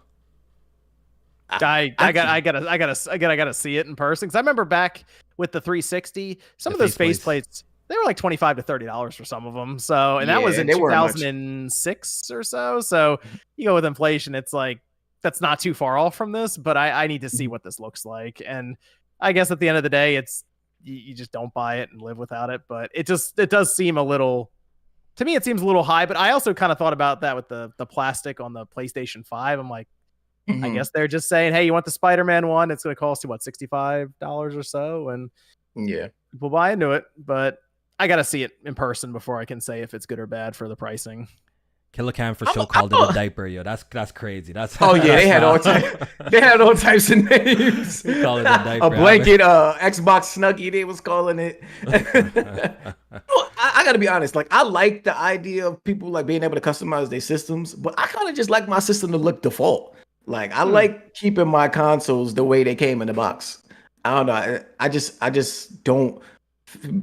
I gotta see it in person, because I remember back with the 360, some of those faceplates, they were like $25 to $30 for some of them. So, and that was in 2006 or so. So you go with inflation, it's like that's not too far off from this. But I need to see what this looks like, and I guess at the end of the day, it's you just don't buy it and live without it. But it does seem a little, to me, it seems a little high. But I also kind of thought about that with the plastic on the PlayStation 5. I'm like, I guess they're just saying, hey, you want the Spider-Man one? It's going to cost you what, $65 or so, and people buy into it. But I got to see it in person before I can say if it's good or bad for the pricing. Killer Cam for sure called it a diaper, yo. That's crazy. That's they had all types of names. Call it a diaper. A blanket, Xbox Snuggie, they was calling it. I gotta be honest, like I like the idea of people like being able to customize their systems, but I kind of just like my system to look default. Like I like keeping my consoles the way they came in the box. I don't know. I just don't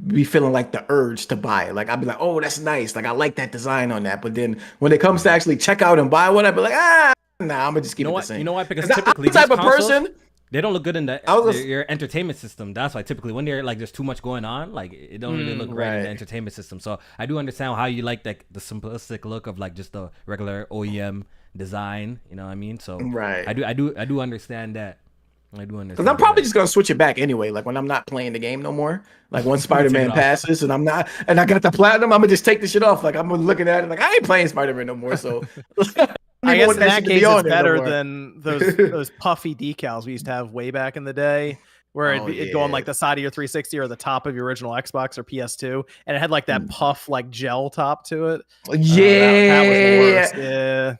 be feeling like the urge to buy it. Like I'd be like, oh, that's nice. Like I like that design on that. But then when it comes to actually check out and buy one, I'd be like, nah, I'm gonna just keep it the same. You know why? Because typically I'm the type of person. They don't look good in your entertainment system. That's why typically when they're like there's too much going on, like it don't really look right in the entertainment system. So I do understand how you like the simplistic look of like just the regular OEM design. You know what I mean? So I do understand that. Because I'm probably just gonna switch it back anyway. Like when I'm not playing the game no more. Like when Spider-Man passes and I got the platinum, I'm gonna just take the shit off. Like I'm looking at it like I ain't playing Spider-Man no more. So I guess in that case it's better than those puffy decals we used to have way back in the day, where it'd go on like the side of your 360 or the top of your original Xbox or PS2, and it had like that puff like gel top to it. That was the worst.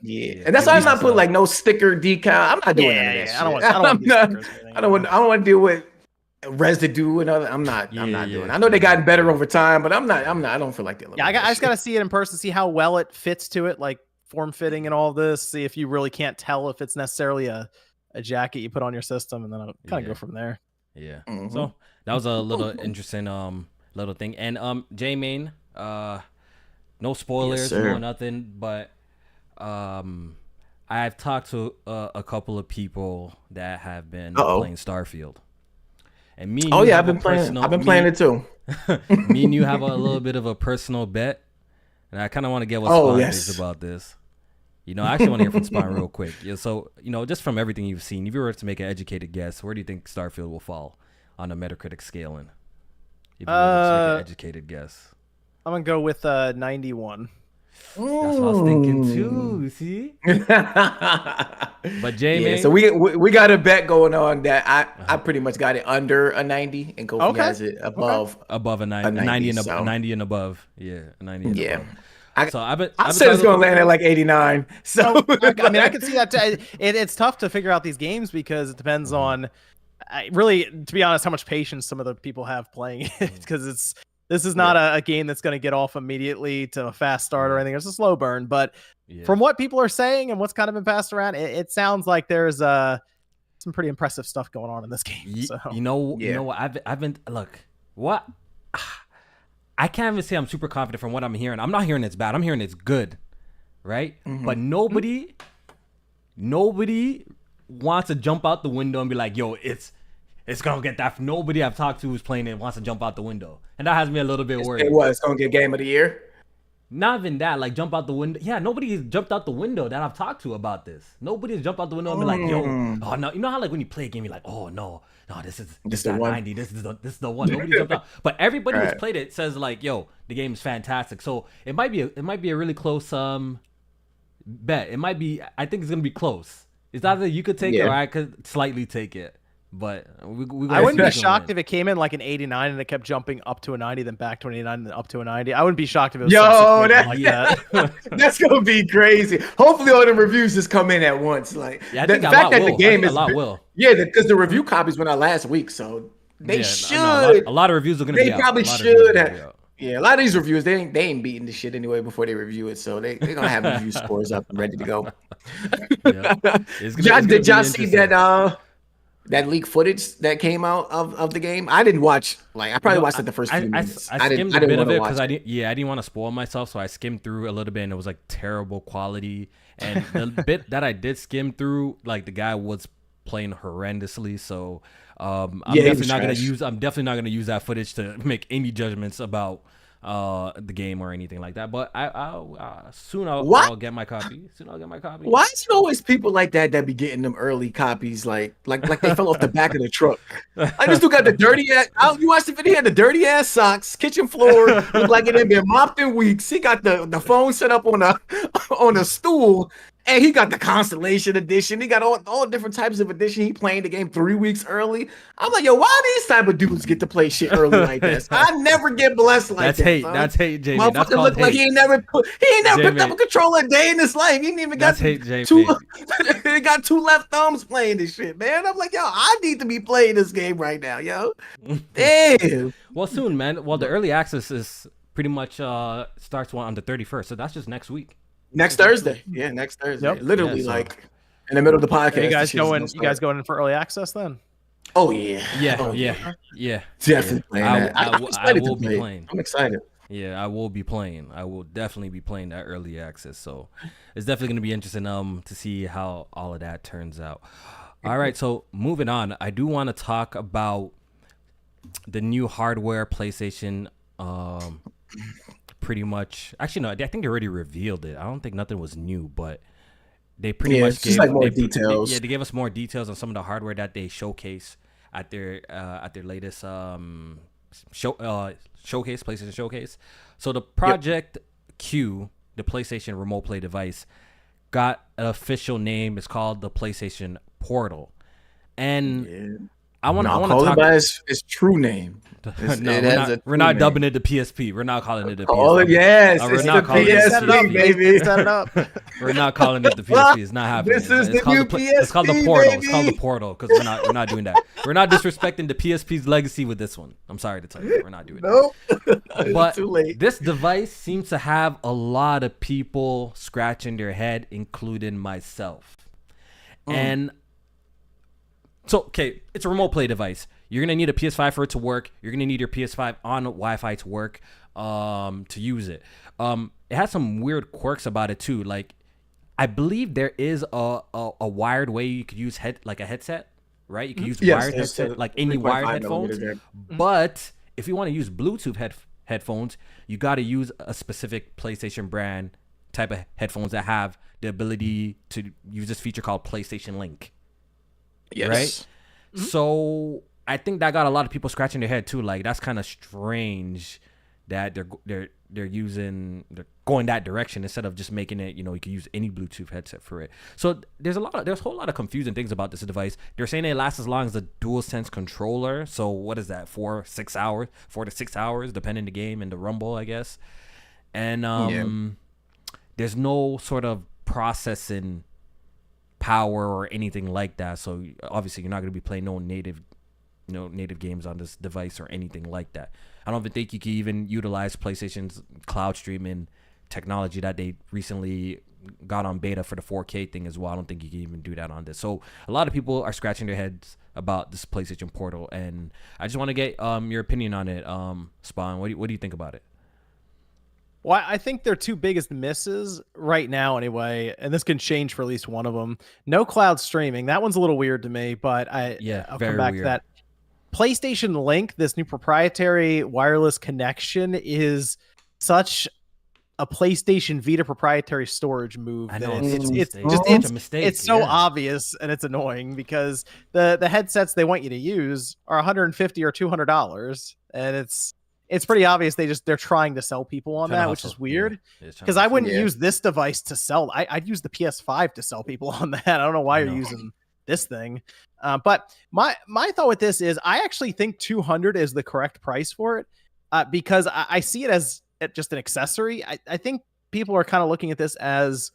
Yeah. And that's why I'm not putting like no sticker decal. I'm not doing that shit. I don't want to deal with residue and other. I'm not doing it. I know they gotten better over time, but I don't feel like they look. Yeah, I just gotta see it in person, see how well it fits to it, like form fitting and all this. See if you really can't tell if it's necessarily a jacket you put on your system, and then I'll kind of go from there. Yeah. So that was a little interesting little thing. And Jmaine, no spoilers, no nothing, but I've talked to a couple of people that have been playing Starfield. And me and I've been playing it too. Me and you have a little bit of a personal bet, and I kind of want to get what Spawn thinks about this. You know, I actually want to hear from Spawn real quick. Yeah, so, you know, just from everything you've seen, if you were to make an educated guess, where do you think Starfield will fall on the Metacritic scaling? If you were to make an educated guess. I'm going to go with 91. That's what I was thinking too, see? But Jmaine, so we got a bet going on that I pretty much got it under a 90, and KOFI has it above a 90 and above. Yeah, a 90 and above. I said it's going to land at like 89. So I mean, I can see that. It's tough to figure out these games because it depends on, really, to be honest, how much patience some of the people have playing it. Because this is not a game that's going to get off immediately to a fast start or anything. It's a slow burn. But from what people are saying and what's kind of been passed around, it sounds like there's some pretty impressive stuff going on in this game. So. You know what? I've been what. I can't even say I'm super confident from what I'm hearing. I'm not hearing it's bad. I'm hearing it's good, right? But nobody wants to jump out the window and be like, yo, it's gonna get that. Nobody I've talked to who's playing it wants to jump out the window, and that has me a little bit worried. It's gonna get game of the year? Not even that. Like jump out the window. Yeah, nobody's jumped out the window that I've talked to about this. Nobody's jumped out the window and be like, yo, oh no. You know how like when you play a game, you're like, oh no, this is not 90. This is the one. Nobody jumped out. But everybody who's played it says like, yo, the game is fantastic. So it might be a really close bet. It might be. I think it's gonna be close. It's either you could take it or I could slightly take it. But I wouldn't be shocked if it came in like an 89 and it kept jumping up to a 90, then back to an 89, and then up to a 90. I wouldn't be shocked if it was that. That's gonna be crazy. Hopefully, all the reviews just come in at once. Like the fact that the game is because the review copies went out last week, so they should. A lot of reviews are gonna be out. They probably should have. Yeah, a lot of these reviews they ain't beating the shit anyway before they review it, so they're gonna have review scores up and ready to go. Did y'all see that leaked footage that came out of the game? I didn't watch. Like I probably watched it the first few minutes. I skimmed a bit of it because I didn't want to spoil myself, so I skimmed through a little bit, and it was like terrible quality. And the bit that I did skim through, like the guy was playing horrendously. So I'm definitely not gonna use that footage to make any judgments about the game or anything like that. But I'll What? I'll get my copy. Soon I'll get my copy. Why is it always people like that be getting them early copies, like they fell off the back of the truck? I just got the dirty ass. You watched the video, he had the dirty ass socks, kitchen floor, looked like it had been mopped in weeks. He got the phone set up on a stool. And he got the Constellation edition. He got all different types of edition. He playing the game 3 weeks early. I'm like, yo, why these type of dudes get to play shit early like this? I never get blessed like that. That's hate, Jamie. That's called look hate. Like he ain't never picked up a controller a day in his life. He ain't even got hate, Jamie. He got 2 left thumbs playing this shit, man. I'm like, yo, I need to be playing this game right now, yo. Damn. Well, soon, man. Well, the early access is pretty much starts on the 31st, so that's just next week. Next Thursday. Yeah, next Thursday. Yep. Literally, like in the middle of the podcast. You guys going in for early access then? Oh yeah. Yeah. Definitely playing that. I'm excited to play. Playing. I'm excited. Yeah, I will be playing. I will definitely be playing that early access. So it's definitely gonna be interesting to see how all of that turns out. All right, so moving on. I do want to talk about the new hardware PlayStation. Pretty much, actually, no, I think they already revealed it. I don't think nothing was new, but they pretty much gave more details. They gave us more details on some of the hardware that they showcase at their latest showcase, PlayStation Showcase. So the Project Q, the PlayStation Remote Play device, got an official name. It's called the PlayStation Portal, and I want to call it by its true name. We're not dubbing it the PSP. We're not calling it the PSP. Oh yes, it's the PSP, baby. Set it up. We're not calling it the PSP. It's not happening. This is the new PSP. It's called the Portal. Baby. It's called the Portal because we're not doing that. We're not disrespecting the PSP's legacy with this one. I'm sorry to tell you, we're not doing that. But too late. This device seems to have a lot of people scratching their head, including myself. And so, okay, it's a remote play device. You're going to need a PS5 for it to work. You're going to need your PS5 on Wi-Fi to work to use it. It has some weird quirks about it, too. Like, I believe there is a wired way you could use a headset, right? You can use wired headset, like any wired headphones. But if you want to use Bluetooth headphones, you got to use a specific PlayStation brand type of headphones that have the ability to use this feature called PlayStation Link. Yes. Right? So I think that got a lot of people scratching their head too. Like, that's kind of strange that they're going that direction instead of just making it, you can use any Bluetooth headset for it. So there's a whole lot of confusing things about this device. They're saying it lasts as long as the DualSense controller. So what is that? 4 to 6 hours, depending the game and the rumble, I guess. And there's no sort of processing power or anything like that. So obviously you're not going to be playing no native games on this device or anything like that. I don't even think you can even utilize PlayStation's cloud streaming technology that they recently got on beta for the 4K thing as well. I don't think you can even do that on this. So a lot of people are scratching their heads about this PlayStation Portal, and I just want to get your opinion on it. Spawn, what do you think about it? Well, I think their two biggest misses right now anyway, and this can change for at least one of them. No cloud streaming. That one's a little weird to me, but I'll come back to that. PlayStation Link, this new proprietary wireless connection, is such a PlayStation Vita proprietary storage move. I know, it's so obvious, and it's annoying because the headsets they want you to use are $150 or $200, and it's pretty obvious they're trying to sell people on that, which is weird. Because I wouldn't use this device to sell. I'd use the PS5 to sell people on that. I don't know why you're using this thing. But my thought with this is I actually think $200 is the correct price for it because I see it as just an accessory. I think people are kind of looking at this as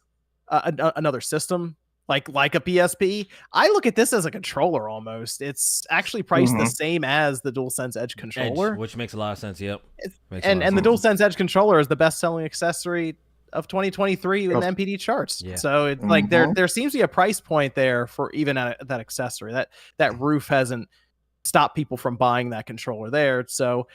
another system. Like a PSP. I look at this as a controller almost. It's actually priced the same as the DualSense Edge controller. Which makes a lot of sense, yep. And the DualSense Edge controller is the best-selling accessory of 2023 in the MPD charts. Yeah. So it's like there seems to be a price point there for even that accessory. That roof hasn't stopped people from buying that controller there. So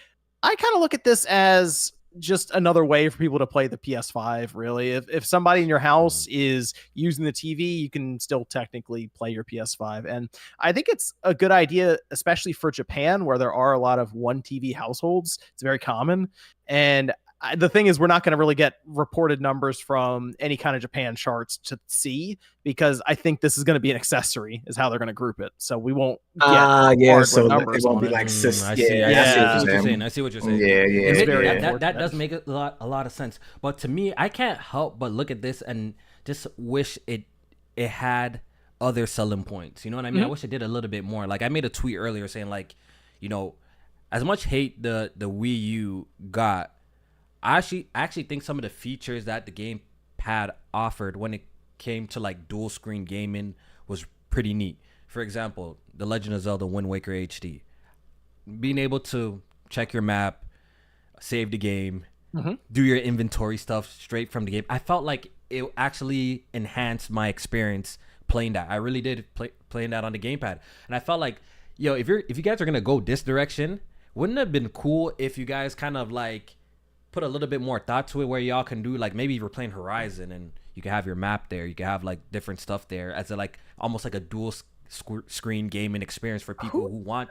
I kind of look at this as just another way for people to play the PS5, really. If somebody in your house is using the TV, you can still technically play your PS5. And I think it's a good idea, especially for Japan, where there are a lot of one TV households. It's very common. And the thing is, we're not going to really get reported numbers from any kind of Japan charts to see, because I think this is going to be an accessory, is how they're going to group it. So we won't get hardware so numbers it won't on be it. like I see what you're saying. I see what you're saying. That does make a lot of sense. But to me, I can't help but look at this and just wish it had other selling points. You know what I mean? I wish it did a little bit more. Like, I made a tweet earlier saying, like, you know, as much hate the Wii U got, I actually think some of the features that the gamepad offered when it came to like dual screen gaming was pretty neat. For example, The Legend of Zelda Wind Waker HD, being able to check your map, save the game, do your inventory stuff straight from the game. I felt like it actually enhanced my experience playing that. I really did playing that on the gamepad, and I felt like, yo, if you guys are gonna go this direction, wouldn't it have been cool if you guys kind of like put a little bit more thought to it, where y'all can do like, maybe if you're playing Horizon and you can have your map there, you can have like different stuff there as a like almost like a dual screen gaming experience for people who want.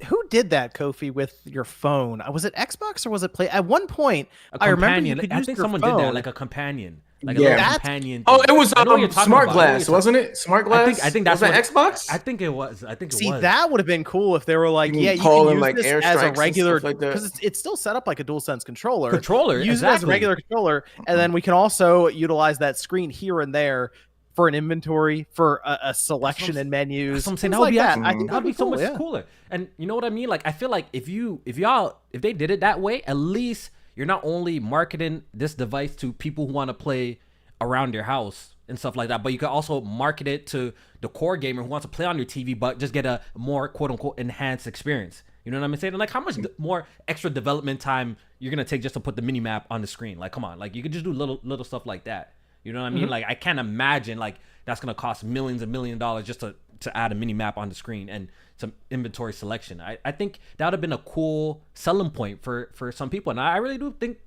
Who did that, Kofi, with your phone? Was it Xbox or was it Play? At one point, I remember you could use think your someone phone. did that, like a companion. Like a little companion Oh, thing. it was Smart about. Glass, wasn't it? Smart Glass. I think that's was that Xbox. I think it was. I think it See, was. that would have been cool if they were like, You yeah, you call can in, use like, this air as a strikes and regular, stuff like that. because it's still set up like a DualSense controller. exactly. Use it as a regular controller, and then we can also utilize that screen here and there for an inventory, for a selection in menus. That's what I'm saying. Things That would like be that. awesome. I think That would be so cool, much cooler. And you know what I mean? Like, I feel like if they did it that way, at least you're not only marketing this device to people who want to play around your house and stuff like that, but you can also market it to the core gamer who wants to play on your TV but just get a more quote unquote enhanced experience. You know what I'm saying? Like, how much more extra development time you're gonna take just to put the mini map on the screen? Like, come on, like you could just do little stuff like that. You know what I mean? Like, I can't imagine like that's gonna cost millions and $millions just to add a mini map on the screen and some inventory selection. I think that would have been a cool selling point for some people, and I really do think,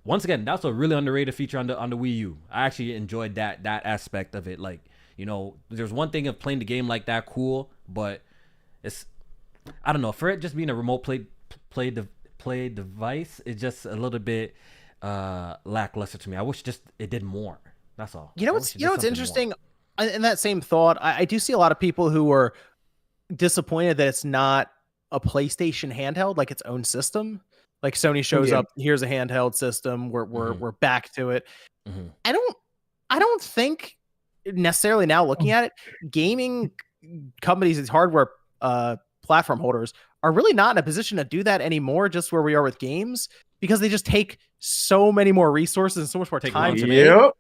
once again, that's a really underrated feature on the Wii U. I actually enjoyed that aspect of it. Like, you know, there's one thing of playing the game like that, cool, but it's, I don't know, for it just being a remote play device, it's just a little bit lackluster to me. I wish just it did more. That's all. You know what's interesting? In that same thought, I do see a lot of people who are disappointed that it's not a PlayStation handheld, like its own system. Like Sony shows up, here's a handheld system. We're back to it. I don't think necessarily, now looking at it, gaming companies, these hardware platform holders, are really not in a position to do that anymore, just where we are with games, because they just take so many more resources and so much more time to make.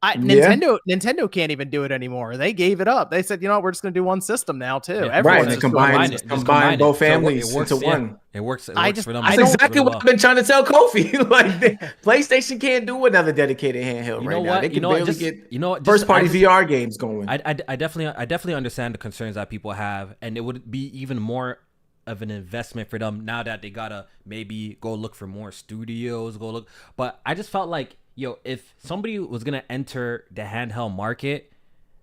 Nintendo can't even do it anymore. They gave it up. They said, you know what, we're just going to do one system now too. Right, and combine both families into one. It works. It I works just- for them. That's exactly what I've been trying to tell Kofi. Like, PlayStation can't do another dedicated handheld You know right now. what? They can You know what? barely Just- get you know what? Just- first party I just- VR games going. I definitely understand the concerns that people have, and it would be even more of an investment for them now that they gotta maybe go look for more studios, but I just felt like, yo, if somebody was gonna enter the handheld market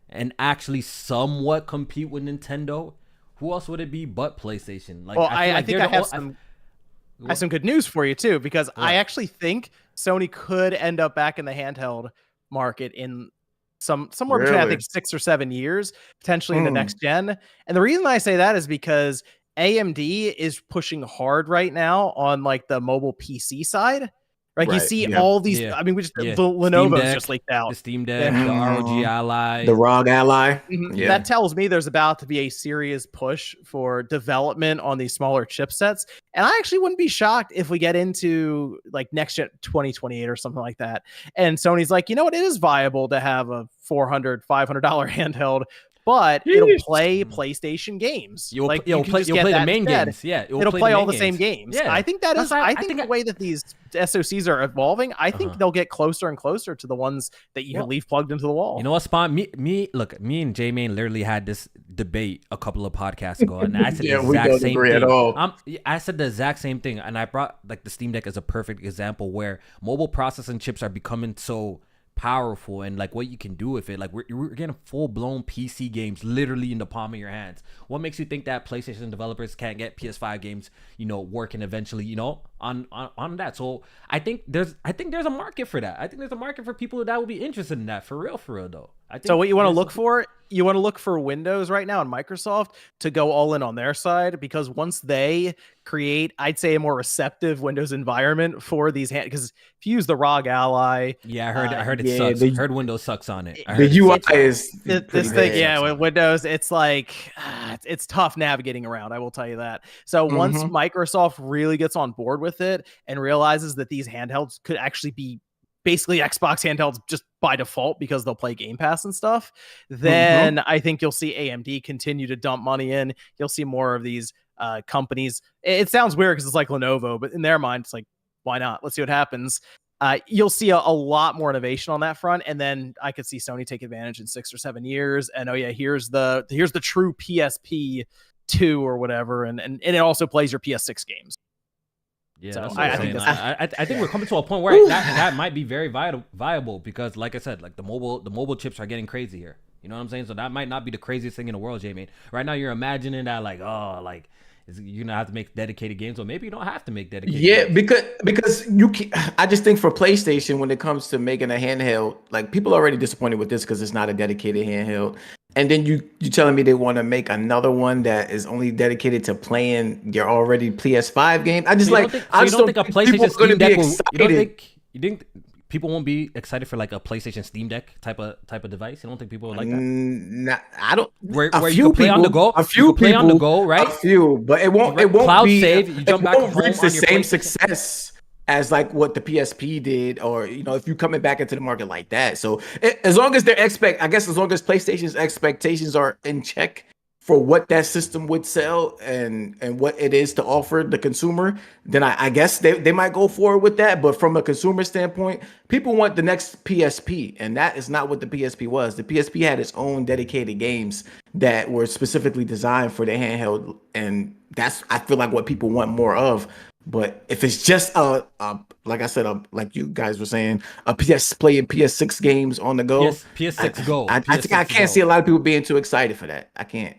and actually somewhat compete with Nintendo, who else would it be but PlayStation? Like, Well, I think I have some good news for you too, because I actually think Sony could end up back in the handheld market in somewhere between, I think, 6 or 7 years, potentially in the next gen. And the reason I say that is because AMD is pushing hard right now on like the mobile PC side. Right, you see all these. I mean, the Lenovo's just leaked out. The Steam Deck, the ROG Ally, the ROG Ally. That tells me there's about to be a serious push for development on these smaller chipsets. And I actually wouldn't be shocked if we get into like next gen 2028 or something like that. And Sony's like, you know what? It is viable to have a $400, $500 handheld, but it'll play PlayStation games. You'll play the main games. Yeah, it'll play all the same games. Yeah. I think the way that these SoCs are evolving, I think they'll get closer and closer to the ones that you can leave plugged into the wall. You know what, Spawn? Me and Jmaine literally had this debate a couple of podcasts ago, and I said the exact same thing. I said the exact same thing, and I brought like the Steam Deck as a perfect example where mobile processing chips are becoming so powerful, and like what you can do with it. Like we're getting full-blown PC games literally in the palm of your hands. What makes you think that PlayStation developers can't get PS5 games, working eventually, on that. So I think there's a market for that. I think there's a market for people that would be interested in that for real though. I think so what you want to look for? You want to look for Windows right now and Microsoft to go all in on their side, because once they create, I'd say, a more receptive Windows environment for these because if you use the ROG Ally, I heard it sucks. I heard Windows sucks on it. The UI is this thing, with Windows, it's like it's tough navigating around. I will tell you that. So once Microsoft really gets on board with it and realizes that these handhelds could actually be basically Xbox handhelds just by default because they'll play Game Pass and stuff, then I think you'll see AMD continue to dump money in. You'll see more of these companies. It sounds weird because it's like Lenovo, but in their mind, it's like, why not? Let's see what happens. You'll see a lot more innovation on that front, and then I could see Sony take advantage in 6 or 7 years. And here's the true PSP 2 or whatever, and it also plays your PS6 games. Yeah, so I think we're coming to a point where that might be very viable because, like I said, like the mobile chips are getting crazy here. You know what I'm saying? So that might not be the craziest thing in the world, Jmaine. Right now, you're imagining that you're gonna have to make dedicated games, or maybe you don't have to make dedicated. Yeah, games. because you can, I just think for PlayStation, when it comes to making a handheld, like people are already disappointed with this because it's not a dedicated handheld. And then you telling me they want to make another one that is only dedicated to playing your already PS5 game? I just I don't think a PlayStation Steam Deck you think people won't be excited for like a PlayStation Steam Deck type of device? You don't think people would like that? Nah, I don't. Where you can play on the go. A few people play on the go, right? A few, but it won't cloud be. Save. You jump back home reach the on your same PlayStation. Success as like what the PSP did, or if you coming back into the market like that. So as long as as long as PlayStation's expectations are in check for what that system would sell and what it is to offer the consumer, then I guess they might go forward with that. But from a consumer standpoint, people want the next PSP, and that is not what the PSP was. The PSP had its own dedicated games that were specifically designed for the handheld, and that's, I feel like, what people want more of. But if it's just like I said, like you guys were saying, playing PS6 games on the go, PS6 Go. I think I can't see a lot of people being too excited for that. I can't.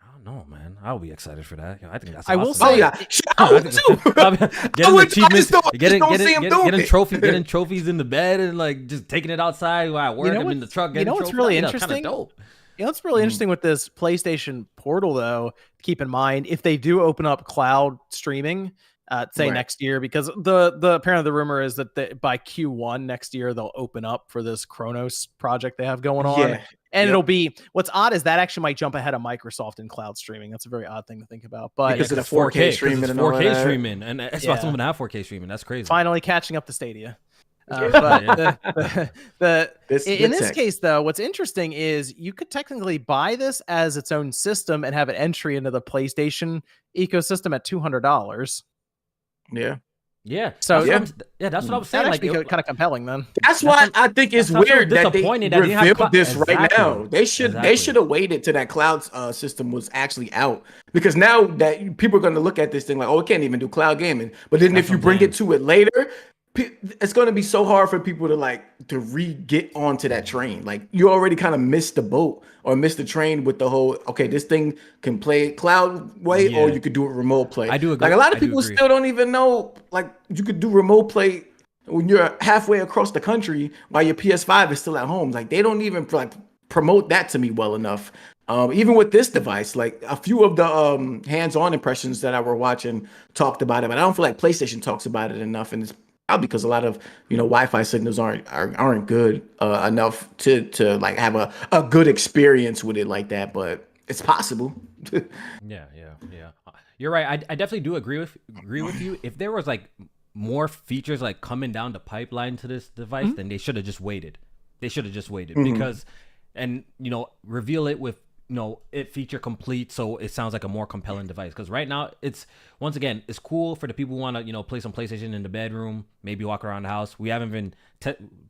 I don't know, man. I'll be excited for that. I think that's. I awesome. will say, oh yeah, I would too. Getting trophies in the bed and like just taking it outside while at work. I'm in the truck. What's really interesting? Dope. What's really interesting with this PlayStation Portal, though, keep in mind if they do open up cloud streaming. Next year, because apparently the rumor is that by Q1 next year they'll open up for this Chronos project they have going on, and it'll be, what's odd is that actually might jump ahead of Microsoft in cloud streaming. That's a very odd thing to think about, but because of the 4K streaming, and 4K streaming, and Xbox don't even have 4K streaming. That's crazy. Finally catching up to Stadia. But in this case, though, what's interesting is you could technically buy this as its own system and have an entry into the PlayStation ecosystem at $200. Yeah. So that's what I was saying. Like, kind of compelling. Then that's why I think it's weird that they revealed this right now. They should have waited till that cloud system was actually out, because now that people are going to look at this thing like, oh, it can't even do cloud gaming. But then if you bring it to it later, it's going to be so hard for people to get onto that train. Like, you already kind of missed the boat or missed the train with the whole, okay, this thing can play cloud way, or you could do it remote play. I do agree. Like, a lot of people still don't even know, like, you could do remote play when you're halfway across the country while your PS5 is still at home. Like, they don't even promote that to me well enough. Even with this device, like a few of the hands-on impressions that I were watching talked about it, but I don't feel like PlayStation talks about it enough, and it's probably because a lot of Wi-Fi signals aren't good enough to like have a good experience with it like that. But it's possible. Yeah. You're right. I definitely do agree with you. If there was like more features like coming down the pipeline to this device, then they should have just waited. Because, and reveal it with it feature complete, so it sounds like a more compelling device. Because right now, it's cool for the people who want to play some PlayStation in the bedroom, maybe walk around the house. We haven't been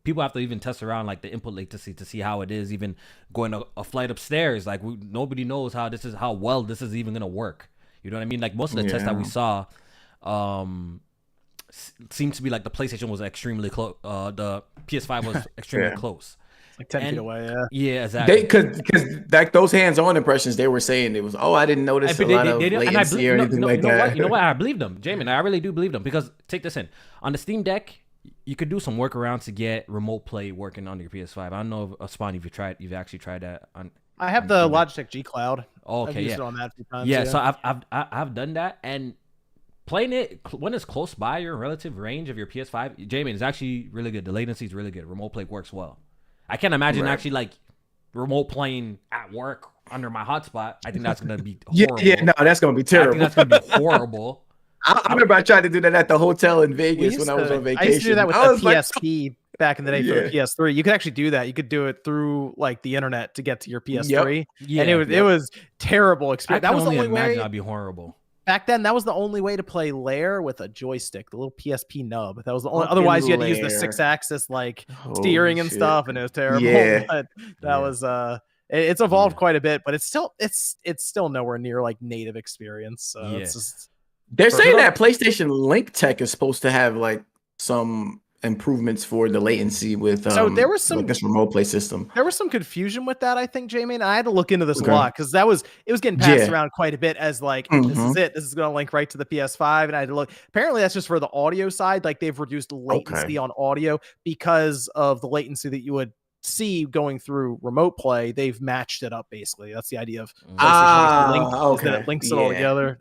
people have to even test around like the input latency to see how it is even going a flight upstairs. Like, nobody knows how well this is even gonna work. You know what I mean? Like, most of the tests that we saw seemed to be like the PlayStation was extremely close. The PS5 was extremely close. like 10 feet away. Yeah. Yeah, exactly. Because like those hands-on impressions, they were saying it was, I didn't notice a lot of latency or anything like that. You know what? I believe them, Jmaine. I really do believe them because take this in on the Steam Deck. You could do some workarounds to get remote play working on your PS5. I don't know if Spawn, you've actually tried that on. I have the Logitech G Cloud. Oh, okay, I've used it on that a few times. Yeah, so I've done that, and playing it when it's close by your relative range of your PS5, Jmaine, is actually really good. The latency is really good. Remote play works well. I can't imagine actually like remote playing at work under my hotspot. I think that's gonna be horrible. Yeah, no, that's gonna be terrible. I think that's gonna be horrible. I remember I tried to do that at the hotel in Vegas when I was on vacation. I used to do that with the PSP back in the day for the PS3. You could actually do that. You could do it through like the internet to get to your PS3. Yeah, and it was terrible experience. That was the only way. That'd be horrible. Back then, that was the only way to play Lair with a joystick, the little PSP nub. That was the only. Otherwise, you had to use the 6-axis like steering and stuff, and it was terrible. Yeah, but that was it's evolved quite a bit, but it's still nowhere near like native experience. So it's just. They're saying that PlayStation Link tech is supposed to have like some improvements for the latency with so there was some this remote play system. There was some confusion with that, I think, Jmaine. I had to look into this a lot because it was getting passed around quite a bit as like this is it. This is going to link right to the PS5, and I had to look. Apparently, that's just for the audio side. Like they've reduced latency on audio because of the latency that you would see going through remote play. They've matched it up basically. That's the idea of PlayStation Link, it links it all together.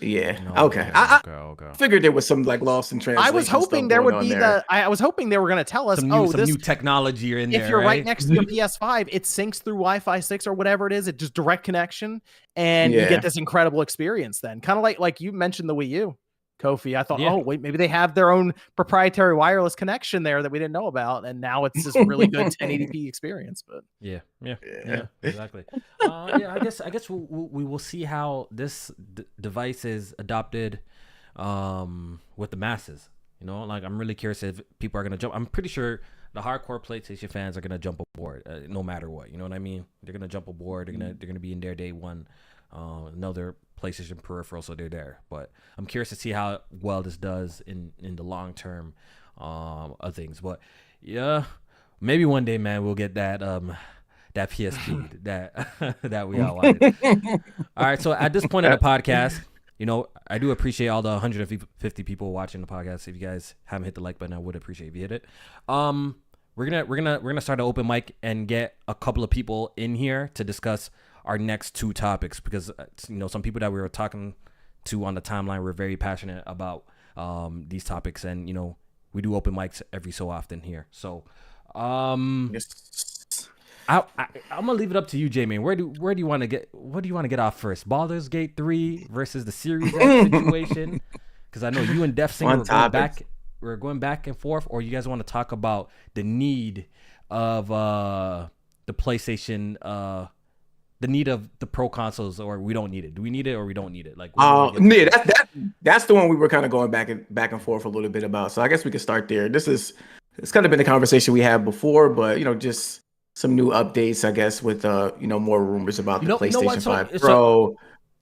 I figured there was some like lost in translation. I was hoping there would be I was hoping they were going to tell us some new technology in there. If you're right next to your PS5, it syncs through Wi-Fi 6 or whatever it is. It just direct connection, and you get this incredible experience. Then kind of like you mentioned the Wii U. KOFI. I thought, oh wait, maybe they have their own proprietary wireless connection there that we didn't know about, and now it's this really good 1080p experience. But yeah, exactly. I guess we will see how this device is adopted with the masses. You know, like I'm really curious if people are gonna jump. I'm pretty sure the hardcore PlayStation fans are gonna jump aboard no matter what. You know what I mean? They're gonna jump aboard. They're gonna be in there day one. Know their PlayStation peripheral, so they're there. But I'm curious to see how well this does in the long term of things. But yeah, maybe one day, man, we'll get that PSP that we all wanted. All right, so at this point in the podcast, you know, I do appreciate all the 150 people watching the podcast. If you guys haven't hit the like button, I would appreciate if you hit it. We're gonna start an open mic and get a couple of people in here to discuss our next two topics, because you know, some people that we were talking to on the timeline were very passionate about these topics, and you know, we do open mics every so often here. So I'm gonna leave it up to you, Jmaine. Where do you want to get off first? Baldur's Gate 3 versus the Series X situation, because I know you and Def Singer we're going back and forth, or you guys want to talk about the need of the PlayStation, the need of the pro consoles, or we don't need it. Do we need it or we don't need it? Like, that's the one we were kind of going back and forth a little bit about. So I guess we could start there. It's kind of been a conversation we had before, but you know, just some new updates, I guess, with you know, more rumors about the PlayStation 5 Pro.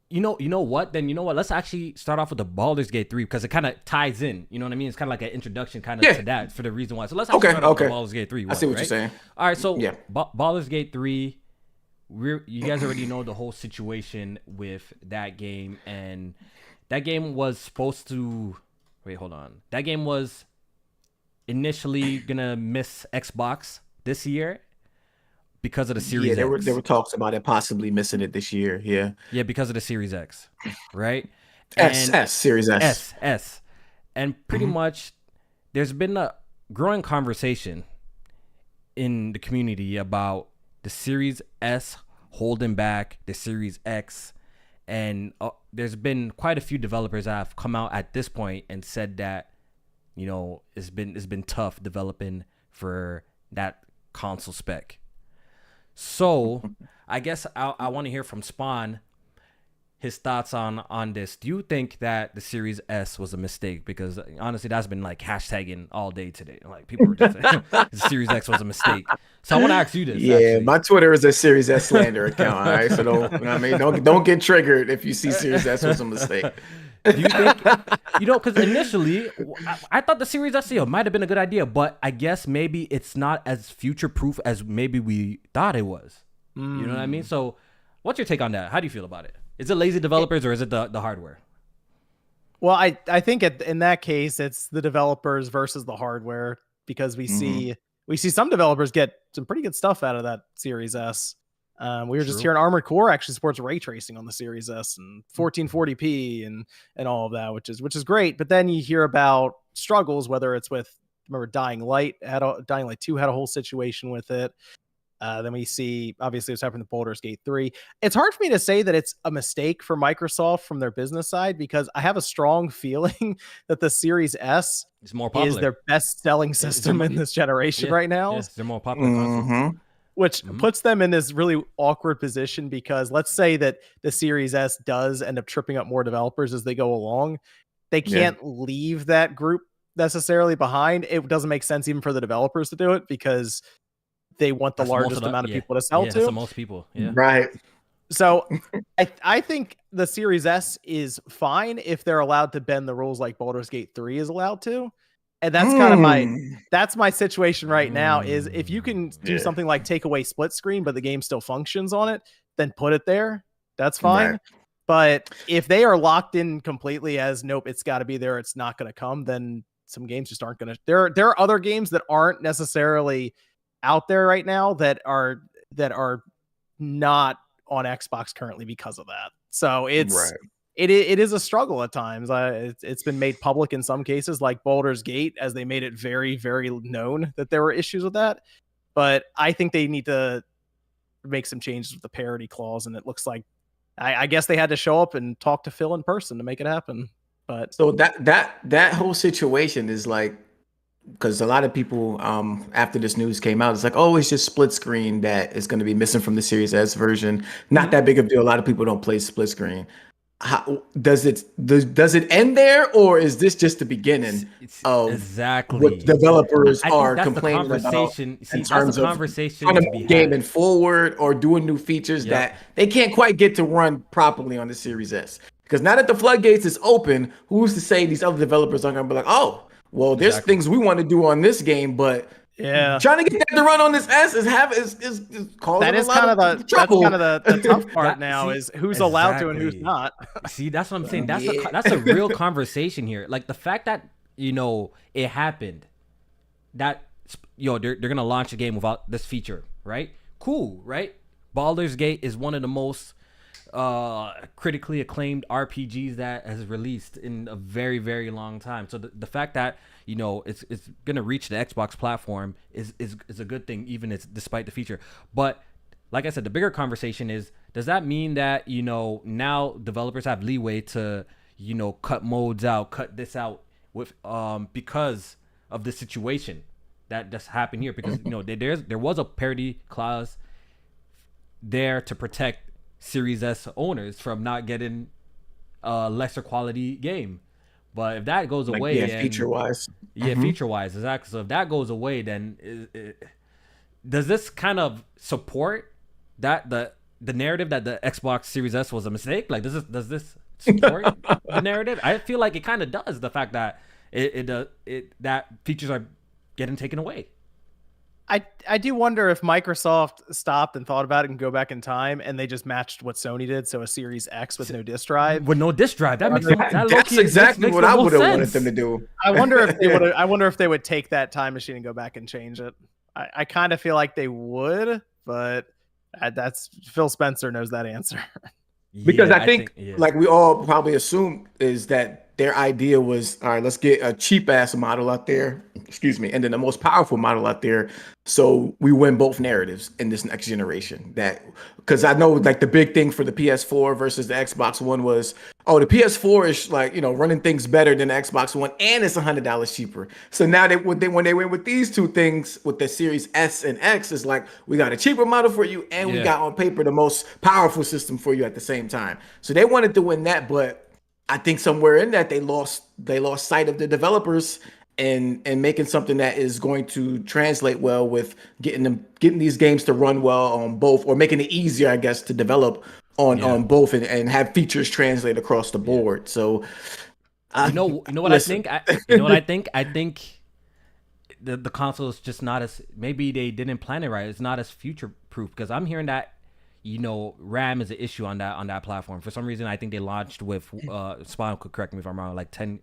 You know what? Then you know what? Let's actually start off with the Baldur's Gate 3, because it kind of ties in. You know what I mean? It's kind of like an introduction kind of to that, for the reason why. So let's start off with Baldur's Gate 3. I see what you're saying. All right, so Baldur's Gate 3. You guys already know the whole situation with that game, and that game was supposed to that game was initially gonna miss Xbox this year because of the Series X. There were talks about it possibly missing it this year. Yeah, because of the Series X, right? Series S. And pretty much there's been a growing conversation in the community about the Series S holding back the Series X, and there's been quite a few developers that have come out at this point and said that, you know, it's been tough developing for that console spec. So I guess I want to hear from Spawn his thoughts on this. Do you think that the Series S was a mistake? Because honestly, that's been like hashtagging all day today. Like people were just saying the Series X was a mistake. So I want to ask you this. Yeah, actually. My Twitter is a Series S slander account. All right, so don't get triggered if you see Series S was a mistake. Do you think, because initially I thought the Series S might have been a good idea, but I guess maybe it's not as future proof as maybe we thought it was. You know what I mean? So, what's your take on that? How do you feel about it? Is it lazy developers or is it the hardware? Well, I think in that case, it's the developers versus the hardware, because we see some developers get some pretty good stuff out of that Series S. We were just hearing Armored Core actually supports ray tracing on the Series S and 1440p and all of that, which is great. But then you hear about struggles, whether it's with, remember Dying Light 2 had a whole situation with it. Then we see, obviously, what's happened to Baldur's Gate 3. It's hard for me to say that it's a mistake for Microsoft from their business side, because I have a strong feeling that the Series S is more popular. Is their best-selling system in this generation right now. Yes, they're more popular. Which puts them in this really awkward position, because let's say that the Series S does end up tripping up more developers as they go along. They can't leave that group necessarily behind. It doesn't make sense even for the developers to do it, because they want the largest amount of people to sell to. That's the most people. Yeah. Right. So I think the Series S is fine if they're allowed to bend the rules like Baldur's Gate 3 is allowed to. And that's kind of my situation right now, is if you can do something like take away split screen, but the game still functions on it, then put it there. That's fine. Right. But if they are locked in completely as, nope, it's got to be there, it's not going to come, then some games just aren't going to. There are other games that aren't necessarily out there right now that are not on Xbox currently because of that. So it is a struggle at times. It's been made public in some cases, like Baldur's Gate, as they made it very, very known that there were issues with that. But I think they need to make some changes with the parity clause, and it looks like I guess they had to show up and talk to Phil in person to make it happen. But so that whole situation is like, because a lot of people after this news came out, it's like, oh, it's just split screen that is going to be missing from the Series S version. Not that big of a deal. A lot of people don't play split screen. How does it end there, or is this just the beginning of what developers are complaining about in terms of trying to move gaming forward or doing new features that they can't quite get to run properly on the Series S? Because now that the floodgates is open, who's to say these other developers aren't going to be like, oh, well, there's things we want to do on this game, but trying to get that to run on this S is causing that is kind of the trouble. That's kind of the tough part now, is who's allowed to and who's not. See, that's what I'm saying. That's a real conversation here. Like the fact that it happened, that they're gonna launch a game without this feature, right? Cool, right? Baldur's Gate is one of the most critically acclaimed RPGs that has released in a very, very long time. So the fact that it's gonna reach the Xbox platform is a good thing, even despite the feature. But like I said, the bigger conversation is, does that mean that now developers have leeway to cut modes out, cut this out with because of the situation that just happened here? Because there was a parity clause there to protect Series S owners from not getting a lesser quality game. But if that goes away, feature wise, exactly. So if that goes away, then does this kind of support that the narrative that the Xbox Series S was a mistake? Like, does this support the narrative? I feel like it kind of does. The fact that that features are getting taken away. I do wonder if Microsoft stopped and thought about it and go back in time, and they just matched what Sony did, so a Series X with no disk drive. With no disk drive, that's exactly what I would have wanted them to do. I wonder if they would. I wonder if they would take that time machine and go back and change it. I kind of feel like they would, but that's Phil Spencer knows that answer. Because I think like we all probably assume, is that their idea was, all right, let's get a cheap ass model out there, and then the most powerful model out there, so we win both narratives in this next generation. That, because I know like the big thing for the PS4 versus the Xbox One was, oh, the PS4 is like running things better than the Xbox One, and it's $100 cheaper. So now when they went with these two things with the Series S and X, is like, we got a cheaper model for you, and we got on paper the most powerful system for you at the same time. So they wanted to win that, but I think somewhere in that they lost sight of the developers and making something that is going to translate well with getting these games to run well on both, or making it easier, I guess, to develop on both and have features translate across the board. So you know what listen. I think? You know what I think? I think the console is just not as, maybe they didn't plan it right. It's not as future proof, because I'm hearing that, you know, RAM is an issue on that platform. For some reason, I think they launched with Spawn could correct me if I'm wrong, like 10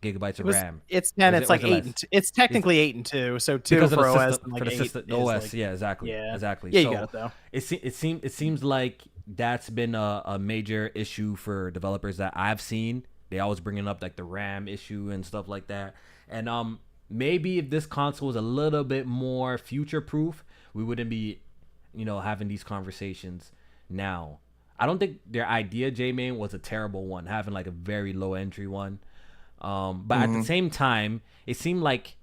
gigabytes of RAM. It's 10. It's like 8. It's technically 8 and 2. So 2 because for of the OS system, and like for the 8 system, the is OS. like, Yeah, exactly. Yeah, Exactly. Yeah, you so got it though. it seems like that's been a major issue for developers that I've seen. They always bringing up like the RAM issue and stuff like that. And maybe if this console was a little bit more future proof, we wouldn't be, you know, having these conversations now. I don't think their idea, Jmaine, was a terrible one, having like a very low entry one. But at the same time, it seemed like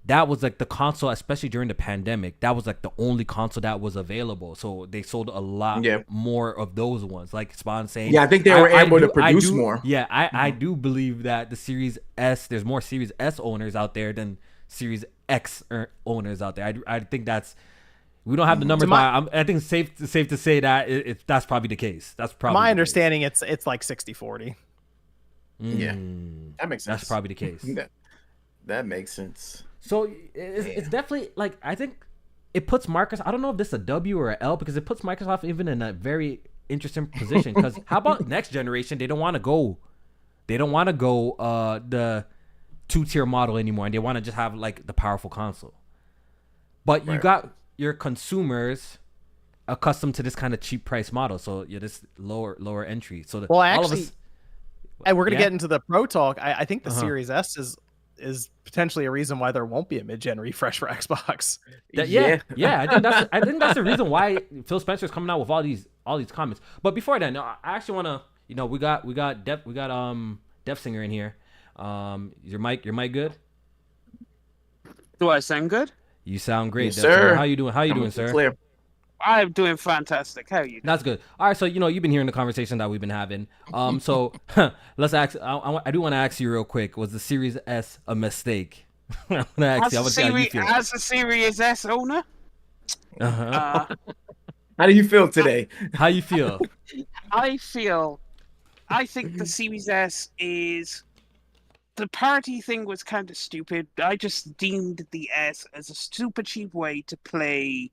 that was like the console, especially during the pandemic, that was like the only console that was available. So they sold a lot more of those ones. Like Spawn saying, yeah, I think they were able to produce more. Yeah, I do believe that the Series S, there's more Series S owners out there than Series X owners out there. I think that's, we don't have the numbers, but I think it's safe to say that that's probably the case. That's probably my understanding. It's like 60-40. Yeah, that makes sense. That's probably the case. That makes sense. So it's definitely, like, I think it puts Microsoft, I don't know if this is a W or an L, because it puts Microsoft even in a very interesting position. Because how about next generation? They don't want to go the 2-tier model anymore, and they want to just have like the powerful console. But you got your consumers accustomed to this kind of cheap price model, so you're this lower entry. So all of us, and we're gonna get into the Pro talk. I think the Series S is potentially a reason why there won't be a mid-gen refresh for Xbox. I think that's the reason why Phil Spencer's coming out with all these comments. But before that, no, I actually want to, you know, we got Def Singer in here. Your mic good? Do I sound good? You sound great, yes, Def sir. Singer. How you doing, sir? Clear. I'm doing fantastic. How are you doing? That's good. All right, so you know you've been hearing the conversation that we've been having. So let's ask. I do want to ask you real quick. Was the Series S a mistake? I want to ask you. I want to see how you feel. As a Series S owner, how do you feel today? How you feel? I think the Series S is, the parity thing was kind of stupid. I just deemed the S as a super cheap way to play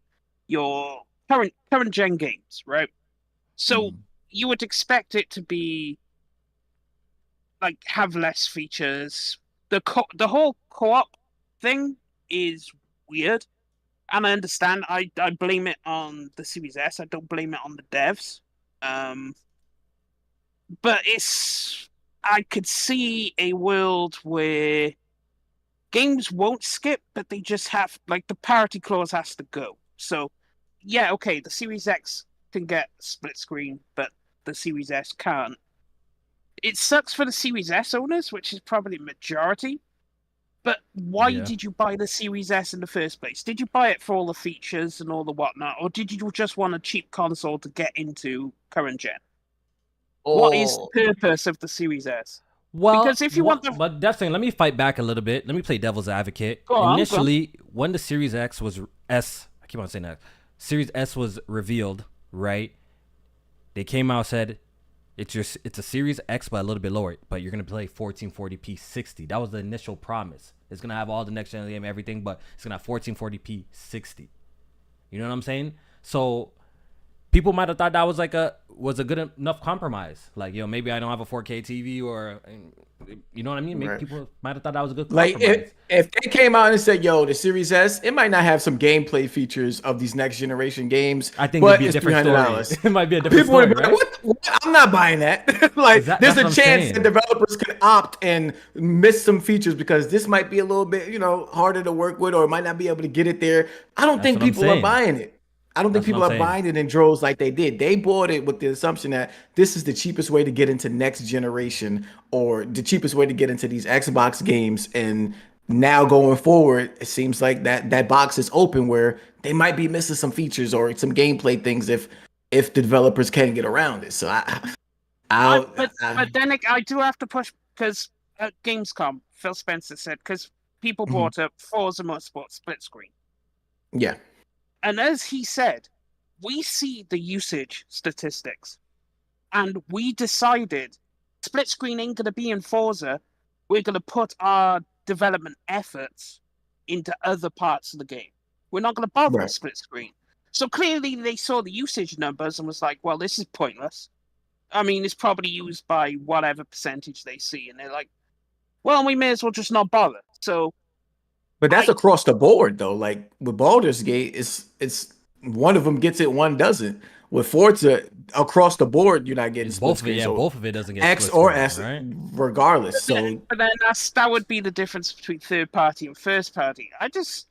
your current gen games, right? So you would expect it to be like have less features. The whole co-op thing is weird, and I understand. I blame it on the Series S. I don't blame it on the devs. But I could see a world where games won't skip, but they just have, like, the parity clause has to go. So, yeah, okay, the Series X can get split screen, but the Series S can't. It sucks for the Series S owners, which is probably majority. But why did you buy the Series S in the first place? Did you buy it for all the features and all the whatnot, or did you just want a cheap console to get into current gen? What is the purpose of the Series S? Well, because if you want the... But definitely, let me fight back a little bit. Let me play devil's advocate. Initially, when the Series X was I keep on saying that, Series S was revealed, right? They came out and said, it's a Series X but a little bit lower, but you're gonna play 1440p 60. That was the initial promise. It's gonna have all the next gen game, everything, but it's gonna have 1440p 60. You know what I'm saying? So people might have thought that was was a good enough compromise. Like, yo, maybe I don't have a 4K TV, or, you know what I mean? Maybe people might have thought that was a good compromise. Like, if they came out and said, yo, the Series S, it might not have some gameplay features of these next generation games, I think but it'd be a different story. It might be a different People story, would be right? like, what? I'm not buying that. Like, there's a chance that developers could opt and miss some features because this might be a little bit, you know, harder to work with, or might not be able to get it there. I don't think people are buying it. I don't think people are buying it in droves like they did. They bought it with the assumption that this is the cheapest way to get into next generation, or the cheapest way to get into these Xbox games. And now going forward, it seems like that box is open where they might be missing some features or some gameplay things if the developers can't get around it. So but then I do have to push, because at Gamescom, Phil Spencer said, because people brought up Forza Motorsport split screen. Yeah. And as he said, we see the usage statistics, and we decided split screen ain't going to be in Forza. We're going to put our development efforts into other parts of the game. We're not going to bother with split screen. So clearly they saw the usage numbers and was like, well, this is pointless. I mean, it's probably used by whatever percentage they see. And they're like, well, we may as well just not bother. So, but that's across the board, though. Like with Baldur's Gate, it's one of them gets it, one doesn't. With Forza, across the board, you're not getting split screen. Yeah, both of it doesn't get X split or screen, S, right? regardless. But then that would be the difference between third party and first party. It's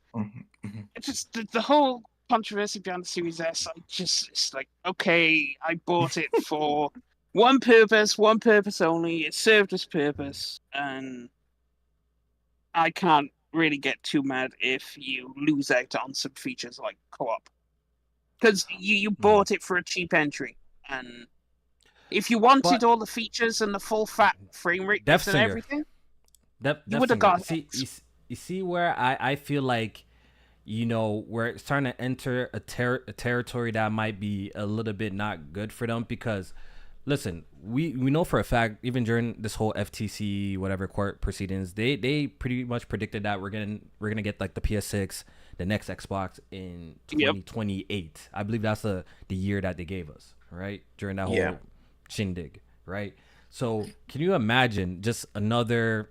just the whole controversy behind the Series S. It's like, okay, I bought it for one purpose only. It served its purpose, and I can't really get too mad if you lose out on some features like co-op. Because you bought it for a cheap entry, and if you wanted all the features and the full fat frame rate and everything, you would have got it. You see where I feel like, we're starting to enter a territory that might be a little bit not good for them, because, listen, we know for a fact, even during this whole FTC whatever court proceedings, they pretty much predicted that we're gonna get like the PS6, the next Xbox in 2028. Yep. I believe that's the year that they gave us, right? During that whole shindig, right? So can you imagine just we're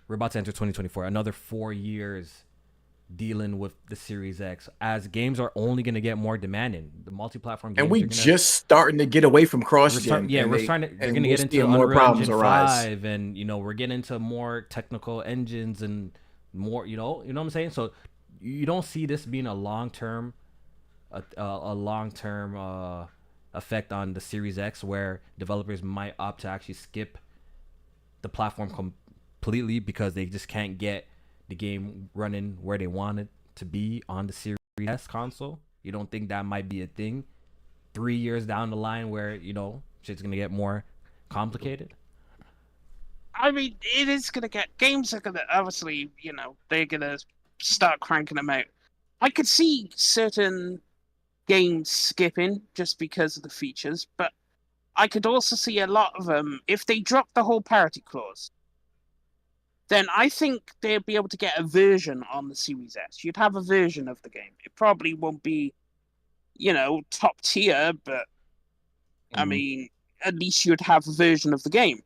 about to enter 2024, another 4 years dealing with the Series X, as games are only going to get more demanding. The multi-platform games, and we just starting to get away from cross-gen. They're going to get into more Unreal problems Engine arise. 5, and we're getting into more technical engines and more. You know what I'm saying? So you don't see this being a long-term effect on the Series X, where developers might opt to actually skip the platform completely because they just can't get the game running where they want it to be on the Series S console. You don't think that might be a thing 3 years down the line where shit's gonna get more complicated? I mean, it is gonna get, games are gonna obviously, they're gonna start cranking them out. I could see certain games skipping just because of the features, but I could also see a lot of them, if they drop the whole parity clause, then I think they'll be able to get a version on the Series S. You'd have a version of the game. It probably won't be, top tier, but I mean, at least you'd have a version of the game.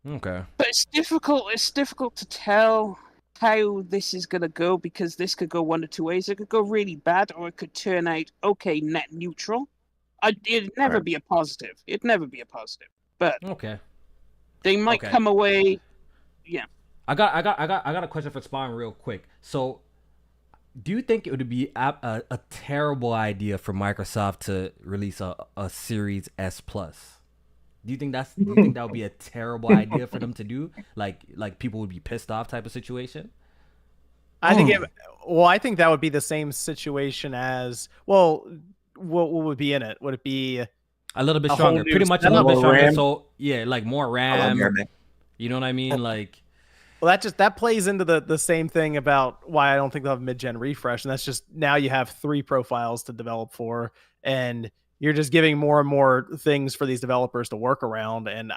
Okay. But it's difficult. It's difficult to tell how this is going to go, because this could go one of two ways. It could go really bad, or it could turn out net neutral. It'd never be a positive. It'd never be a positive. But okay. They might come away. Yeah. I got a question for Spawn real quick. So, do you think it would be a terrible idea for Microsoft to release a Series S Plus? Do you think that would be a terrible idea for them to do? Like people would be pissed off type of situation? I think I think that would be the same situation as, what would be in it? Would it be a little bit stronger? Pretty much a little bit stronger. RAM. So yeah, like more RAM. You know what I mean? Like, well, that plays into the same thing about why I don't think they'll have mid-gen refresh, and that's just now you have 3 profiles to develop for, and you're just giving more and more things for these developers to work around. And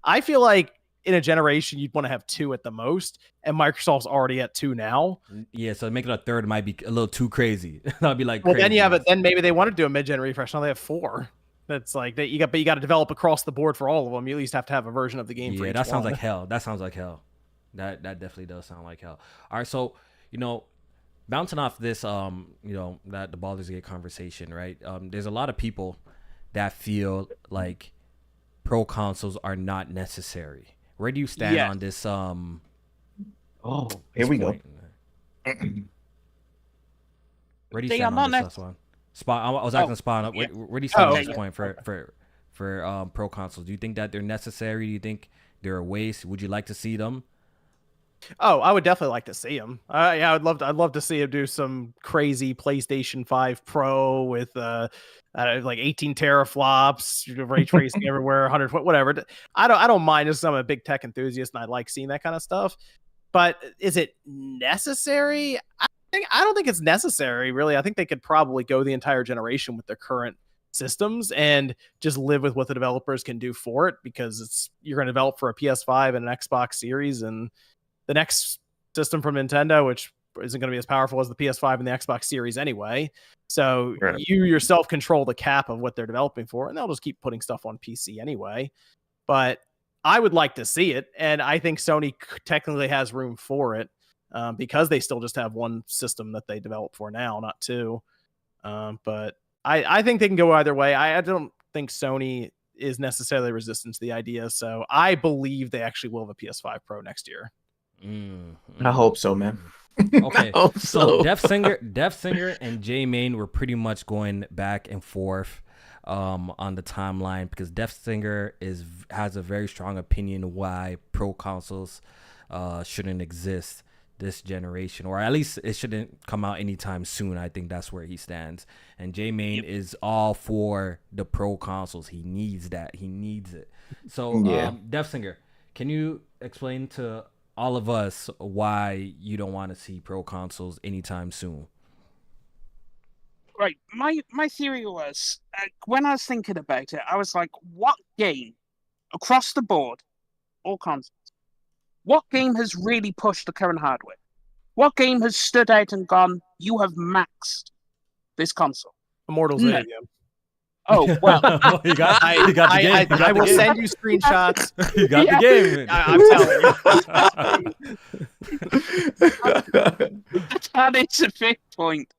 I feel like in a generation you'd want to have 2 at the most, and Microsoft's already at 2 now. Yeah, so making a third might be a little too crazy. That'd be like, well, crazy. Then you have it. Then maybe they want to do a mid-gen refresh. Now they have 4. That's like you got to develop across the board for all of them. You at least have to have a version of the game. Yeah, that sounds like hell. That That definitely does sound like hell. All right, so bouncing off this, that the Baldur's Gate conversation, right? There's a lot of people that feel like pro consoles are not necessary. Where do you stand on this? Here we go. Where do you stand on this one? Spawn. I was asking Spawn. Where do you stand on this point for pro consoles? Do you think that they're necessary? Do you think they're a waste? Would you like to see them? Oh, I would definitely like to see him. Yeah, I'd love to see him do some crazy PlayStation 5 Pro with like 18 teraflops, ray tracing everywhere, 100 whatever. I don't mind, as I'm a big tech enthusiast and I like seeing that kind of stuff. But is it necessary? I don't think it's necessary, really. I think they could probably go the entire generation with their current systems and just live with what the developers can do for it, because you're going to develop for a PS5 and an Xbox Series, and the next system from Nintendo, which isn't going to be as powerful as the PS5 and the Xbox Series anyway. So you yourself control the cap of what they're developing for, and they'll just keep putting stuff on PC anyway. But I would like to see it, and I think Sony technically has room for it, because they still just have one system that they develop for now, not two. But I think they can go either way. I don't think Sony is necessarily resistant to the idea, so I believe they actually will have a PS5 Pro next year. I hope so, man. Okay, so Def Singer and Jmaine were pretty much going back and forth on the timeline, because Def Singer has a very strong opinion why pro consoles shouldn't exist this generation, or at least it shouldn't come out anytime soon. I think that's where he stands. And Jmaine is all for the pro consoles. He needs that. He needs it. So Def Singer, can you explain to all of us why you don't want to see pro consoles anytime soon? Right. My theory was, when I was thinking about it, I was like, what game across the board, all consoles, what game has really pushed the current hardware? What game has stood out and gone, you have maxed this console? Immortals Video. Oh, well. You got the game. I will send you screenshots. You got the game. I'm telling you. That is a big point.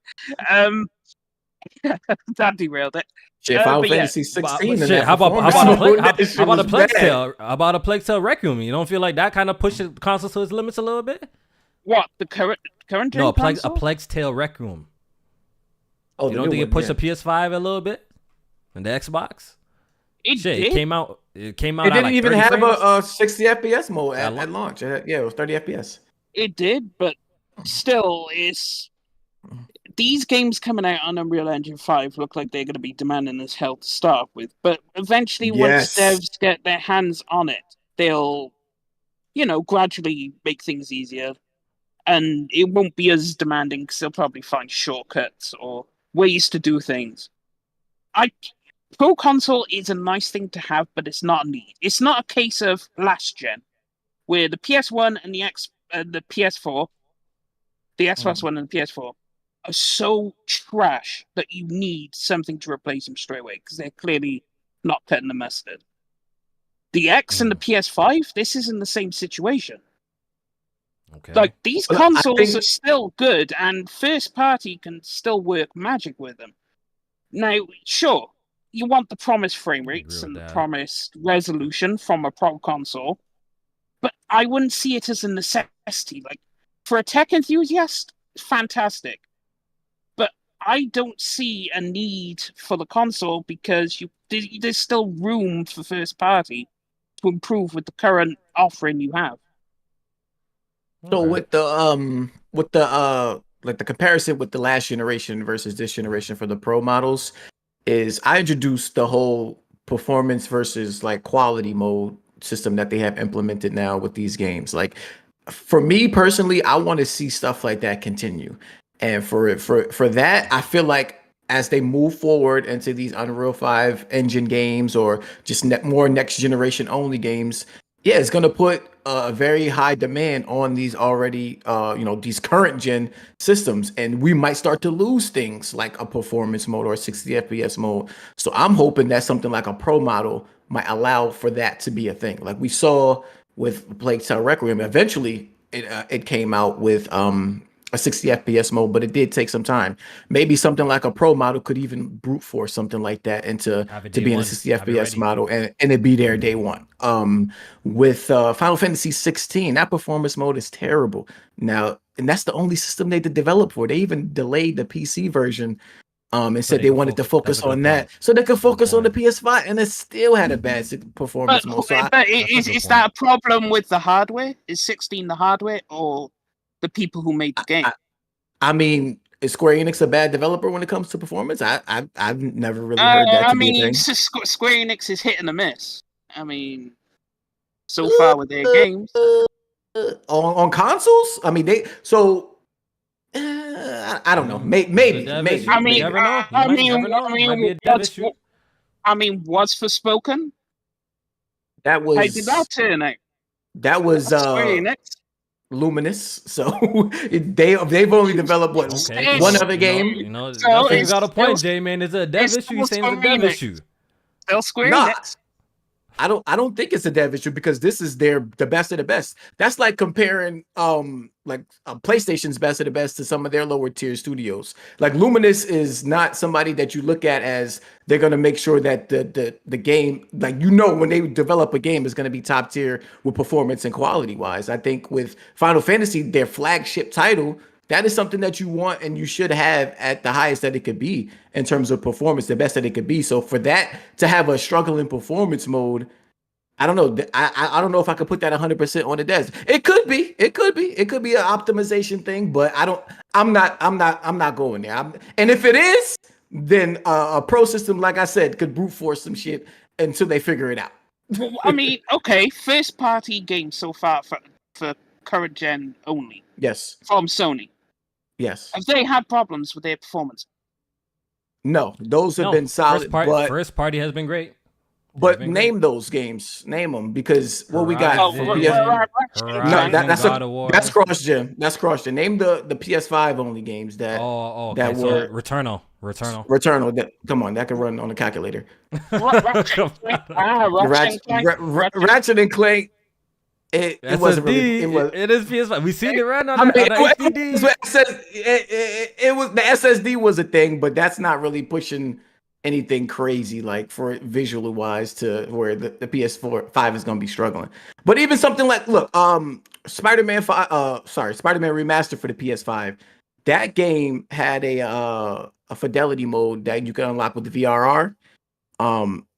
That derailed it. Shit, Final Fantasy 16. How about a Plague Tale Requiem? You don't feel like that kind of pushes consoles to its limits a little bit? What, the current No, console? a Plague Tale Requiem. Oh, you don't think it pushed the PS5 a little bit and the Xbox? It came out. It didn't even have a 60 FPS mode at launch. It was 30 FPS. It did, but still, these games coming out on Unreal Engine 5 look like they're going to be demanding as hell to start with. But eventually, once devs get their hands on it, they'll, gradually make things easier. And it won't be as demanding because they'll probably find shortcuts or ways to do things. Pro console is a nice thing to have, but it's not a need. It's not a case of last gen, where the PS1 and the PS4, the Xbox One and the PS4, are so trash that you need something to replace them straight away, because they're clearly not cutting the mustard. The X and the PS5, this isn't the same situation. Okay. Like, these consoles are still good, and first party can still work magic with them. Now, sure, you want the promised frame rates and the promised resolution from a pro console, but I wouldn't see it as a necessity. Like, for a tech enthusiast, fantastic. But I don't see a need for the console, because there's still room for first party to improve with the current offering you have. So with the like the comparison with the last generation versus this generation for the pro models is I introduced the whole performance versus like quality mode system that they have implemented now with these games. Like, for me personally, I want to see stuff like that continue. And for that, I feel like as they move forward into these Unreal 5 engine games, or just more next generation only games, it's going to put a very high demand on these already, these current gen systems. And we might start to lose things like a performance mode or a 60 FPS mode. So I'm hoping that something like a pro model might allow for that to be a thing. Like we saw with Plague Tale Requiem, eventually it came out with a 60 FPS mode, but it did take some time. Maybe something like a pro model could even brute force something like that into to be in a 60 FPS model, and it be there day one. With Final Fantasy 16, that performance mode is terrible now, and that's the only system they did develop for. They even delayed the PC version, and said they wanted to focus on that so they could focus on the PS5, and it still had a bad performance mode. But is that a problem with the hardware? Is 16 the hardware or the people who made the game? I mean, is Square Enix a bad developer when it comes to performance? I've never really heard that. Square Enix is hit and a miss. I mean, so far with their games on consoles. I mean, I don't know. Maybe. I mean, you never know. You never know. It might be a dev issue. Was Forspoken? That was. How did that turn out? That was Luminous. So they've only developed one other game. You got a point, Jmaine. Is it a dev issue? You're saying it's a dev issue? Still Square Enix. I don't think it's a dev issue because this is the best of the best. That's like comparing PlayStation's best of the best to some of their lower tier studios. Like Luminous is not somebody that you look at as they're gonna make sure that the game, like when they develop a game, is gonna be top tier with performance and quality wise. I think with Final Fantasy, their flagship title, that is something that you want and you should have at the highest that it could be in terms of performance, the best that it could be. So for that to have a struggle in performance mode, I don't know. I don't know if I could put that 100% on the desk. It could be an optimization thing, but I'm not going there. And if it is, then a pro system, like I said, could brute force some shit until they figure it out. Well, I mean, okay, first party games so far for current gen only. Yes. From Sony. Yes. Have they had problems with their performance? No, those have been solid. First party has been great. But name those games. Name them because what we got for PS5. That's cross gen. That's cross gen. Name the PS5 only games that that were Returnal. Come on, that can run on a calculator. Ratchet and Clank. It wasn't really. It is PS5. We seen it run on SSD. It was the SSD was a thing, but that's not really pushing anything crazy like for visually wise to where the PS5 is going to be struggling. But even something like Spider-Man Remastered for the PS5, that game had a fidelity mode that you can unlock with the VRR.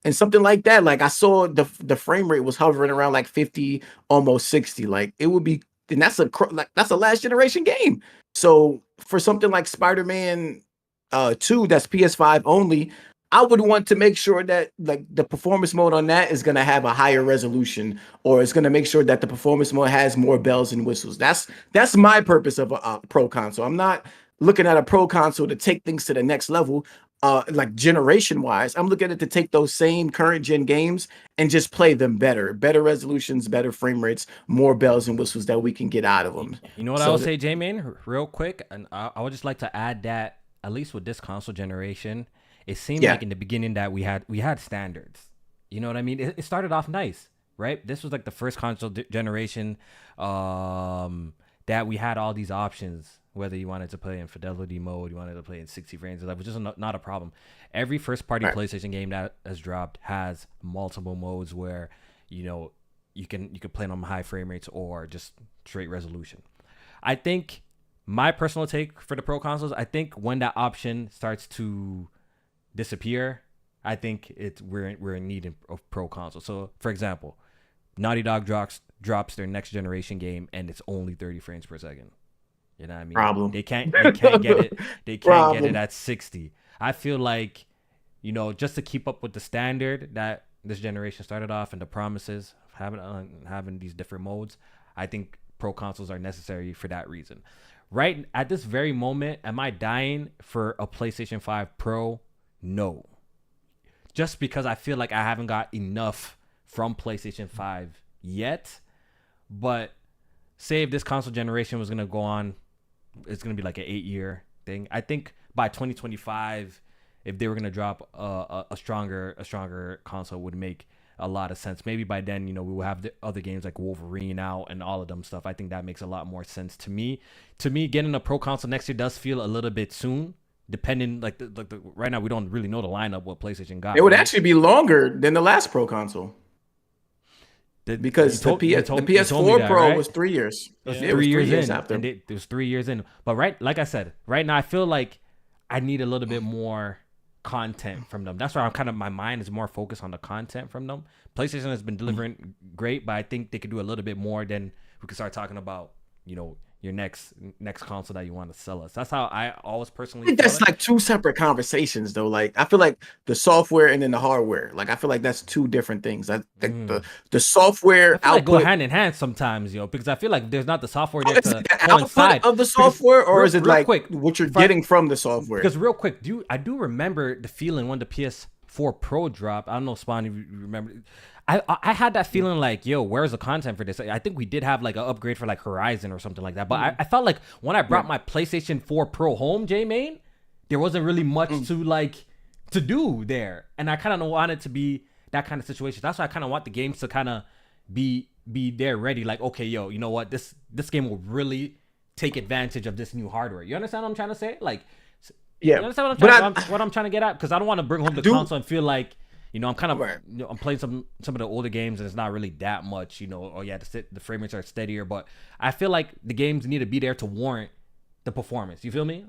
And something like that, like I saw the frame rate was hovering around like 50, almost 60. Like it would be, and that's a last generation game. So for something like Spider-Man 2, that's PS5 only, I would want to make sure that like the performance mode on that is going to have a higher resolution, or it's going to make sure that the performance mode has more bells and whistles. That's my purpose of a pro console. I'm not looking at a pro console to take things to the next level. Like generation wise, I'm looking at it to take those same current gen games and just play them better resolutions, better frame rates, more bells and whistles that we can get out of them. You know what I would say, Jmaine, real quick, and I would just like to add that at least with this console generation, it seemed like in the beginning that we had standards. You know what I mean? It started off nice, right? This was like the first console generation that we had all these options. Whether you wanted to play in fidelity mode, you wanted to play in 60 frames, which is not a problem. Every first-party PlayStation game that has dropped has multiple modes where, you can play on high frame rates or just straight resolution. I think my personal take for the pro consoles, I think when that option starts to disappear, I think we're in need of pro consoles. So, for example, Naughty Dog drops their next generation game and it's only 30 frames per second. You know what I mean? Problem. They can't get it. They can't get it at 60. I feel like, just to keep up with the standard that this generation started off and the promises of having these different modes, I think pro consoles are necessary for that reason. Right at this very moment, am I dying for a PlayStation 5 Pro? No. Just because I feel like I haven't got enough from PlayStation 5 yet. But say if this console generation was going to go on, it's going to be like an 8-year thing. I think by 2025, if they were going to drop a stronger console, would make a lot of sense. Maybe by then, we will have the other games like Wolverine out and all of them stuff. I think that makes a lot more sense to me. Getting a pro console next year does feel a little bit soon. Depending, right now, we don't really know the lineup what PlayStation got. It would actually be longer than the last pro console. Because the PS4 Pro right? was 3 years. It was 3 years in after. It was 3 years in. But like I said, right now I feel like I need a little bit more content from them. That's why my mind is more focused on the content from them. PlayStation has been delivering great, but I think they could do a little bit more. Then we could start talking about, your next console that you want to sell us. That's how I always personally I think that's felt it. like two separate conversations though. Like I feel like the software and then the hardware. Like I feel like that's two different things. I think the I software feel like go output. hand in hand sometimes, because I feel like there's not the software there Is to it the coincide. output of the Because software, or is it real like quick, what you're if I- getting from the software? Because real quick, I do remember the feeling when the PS4 Pro dropped. I don't know, Spawn, if you remember. I had that feeling like, yo, where's the content for this? I think we did have like an upgrade for like Horizon or something like that. But I felt like when I brought my PlayStation 4 Pro home, Jmaine, there wasn't really much to do there. And I kind of want it to be that kind of situation. That's why I kind of want the games to kind of be there ready. Like, okay, yo, you know what? This game will really take advantage of this new hardware. You understand what I'm trying to say? Like, Yeah, you understand what I'm trying to get at? Because I don't want to bring home the console and feel like, I'm kind of, I'm playing some of the older games and it's not really that much, the frame rates are steadier, but I feel like the games need to be there to warrant the performance. You feel me?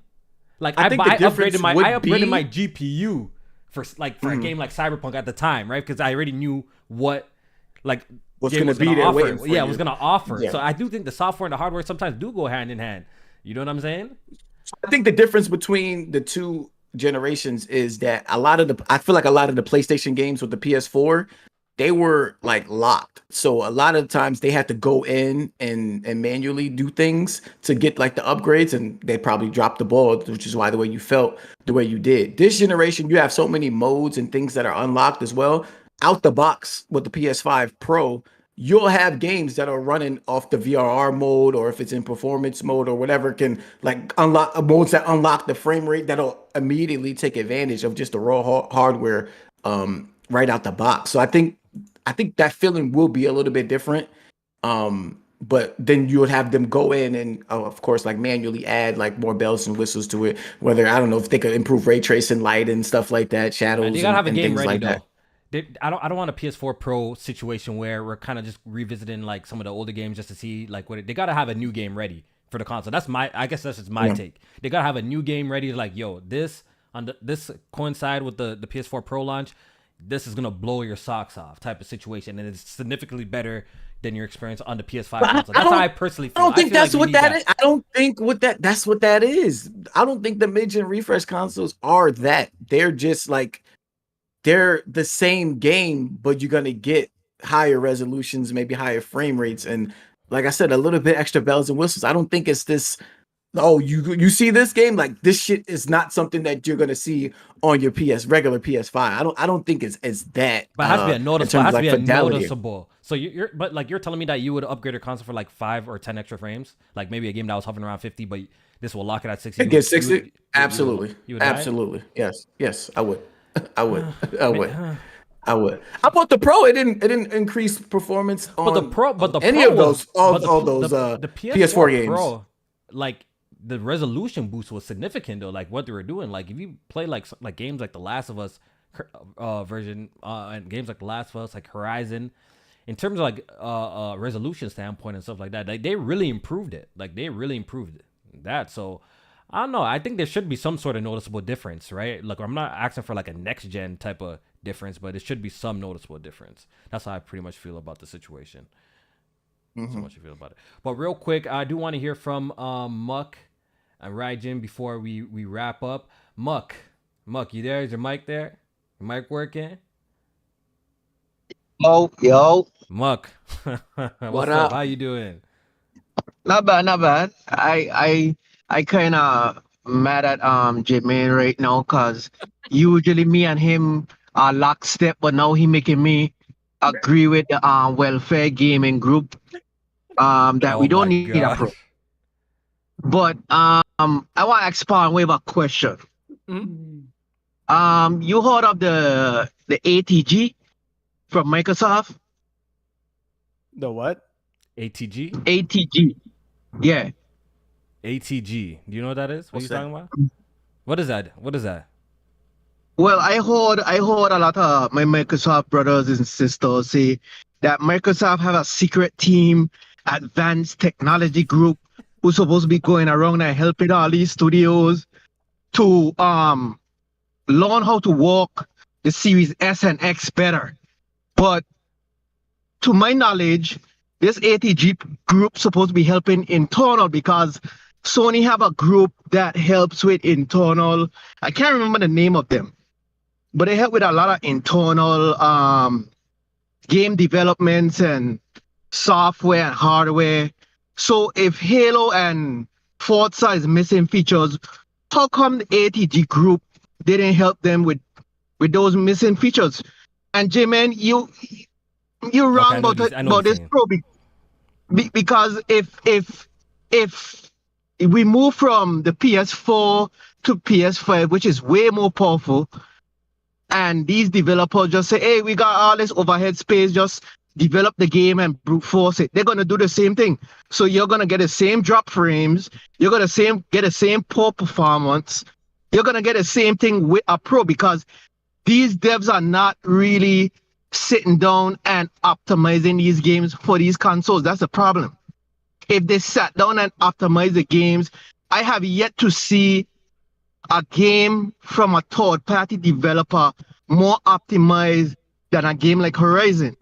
Like I upgraded my GPU for a game like Cyberpunk at the time, right? Because I already knew what what's going to be there waiting for you. was going to offer. Yeah. So I do think the software and the hardware sometimes do go hand in hand. You know what I'm saying? I think the difference between the two generations is that I feel like a lot of the PlayStation games with the PS4, they were like locked. So a lot of times they had to go in and manually do things to get like the upgrades, and they probably dropped the ball, which is why the way you felt the way you did. This generation, you have so many modes and things that are unlocked as well. Out the box with the PS5 Pro, you'll have games that are running off the VRR mode, or if it's in performance mode or whatever, can like unlock modes that unlock the frame rate that'll immediately take advantage of just the raw hardware right out the box. So I think that feeling will be a little bit different. But then you would have them go in and of course like manually add like more bells and whistles to it. Whether I don't know if they could improve ray tracing, light and stuff like that, shadows. You gotta have a game ready like though. I don't want a PS4 Pro situation where we're kind of just revisiting like some of the older games just to see like they gotta have a new game ready for the console. I guess that's just my take. They gotta have a new game ready. Like, yo, this coincide with the PS4 Pro launch. This is gonna blow your socks off type of situation, and it's significantly better than your experience on the PS5 console. That's how I personally feel. I don't think that's what that is. I don't think that's what that is. I don't think the mid-gen refresh consoles are that. They're just like they're the same game, but you're gonna get higher resolutions, maybe higher frame rates, and like I said, a little bit extra bells and whistles. I don't think it's this. Oh, you see this game, like this shit is not something that you're gonna see on your regular PS5. I don't think it's that. But it has to be a noticeable. It has to be a fidelity. noticeable. So you're telling me that you would upgrade your console for like 5 or 10 extra frames, like maybe a game that was hovering around 50, but this will lock it at 60. It gets 60. Absolutely. You would Absolutely. Yes. I would. I would. I bought the Pro. It didn't increase performance on the any Pro of those all those the PS4 games. Pro, like the resolution boost was significant though. Like what they were doing. Like if you play like games like The Last of Us version and games like The Last of Us, like Horizon, in terms of like resolution standpoint and stuff like that, like they really improved it. Like they really improved that. So I don't know. I think there should be some sort of noticeable difference, right? Like I'm not asking for like a next gen type of difference, but it should be some noticeable difference. That's how I pretty much feel about the situation. So much you feel about it. But real quick, I do want to hear from Muck and Raijin before we wrap up. Muck, you there? Is your mic there? Your mic working? Yo. Muck, what's up? How you doing? Not bad. I kind of mad at Jmaine right now because usually me and him are lockstep, but now he making me agree with the welfare gaming group that we don't need a pro. But I want to expand with a question. You heard of the ATG from Microsoft? The what? ATG? ATG. Yeah. ATG. Do you know what that is? What are you talking about? What is that? Well, I heard a lot of my Microsoft brothers and sisters say that Microsoft have a secret team, advanced technology group, who's supposed to be going around and helping all these studios to learn how to work the Series S and X better. But to my knowledge, this ATG group supposed to be helping internal because Sony have a group that helps with internal. I can't remember the name of them, but they help with a lot of internal game developments and software and hardware. So if Halo and Forza is missing features, how come the ATG group didn't help them with those missing features? And Jmaine, you're wrong about this probing because if we move from the PS4 to PS5, which is way more powerful, and these developers just say, hey, we got all this overhead space, just develop the game and brute force it, they're going to do the same thing. So you're going to get the same drop frames, you're going to get the same poor performance, you're going to get the same thing with a pro because these devs are not really sitting down and optimizing these games for these consoles. That's the problem. If they sat down and optimized the games, I have yet to see a game from a third-party developer more optimized than a game like Horizon.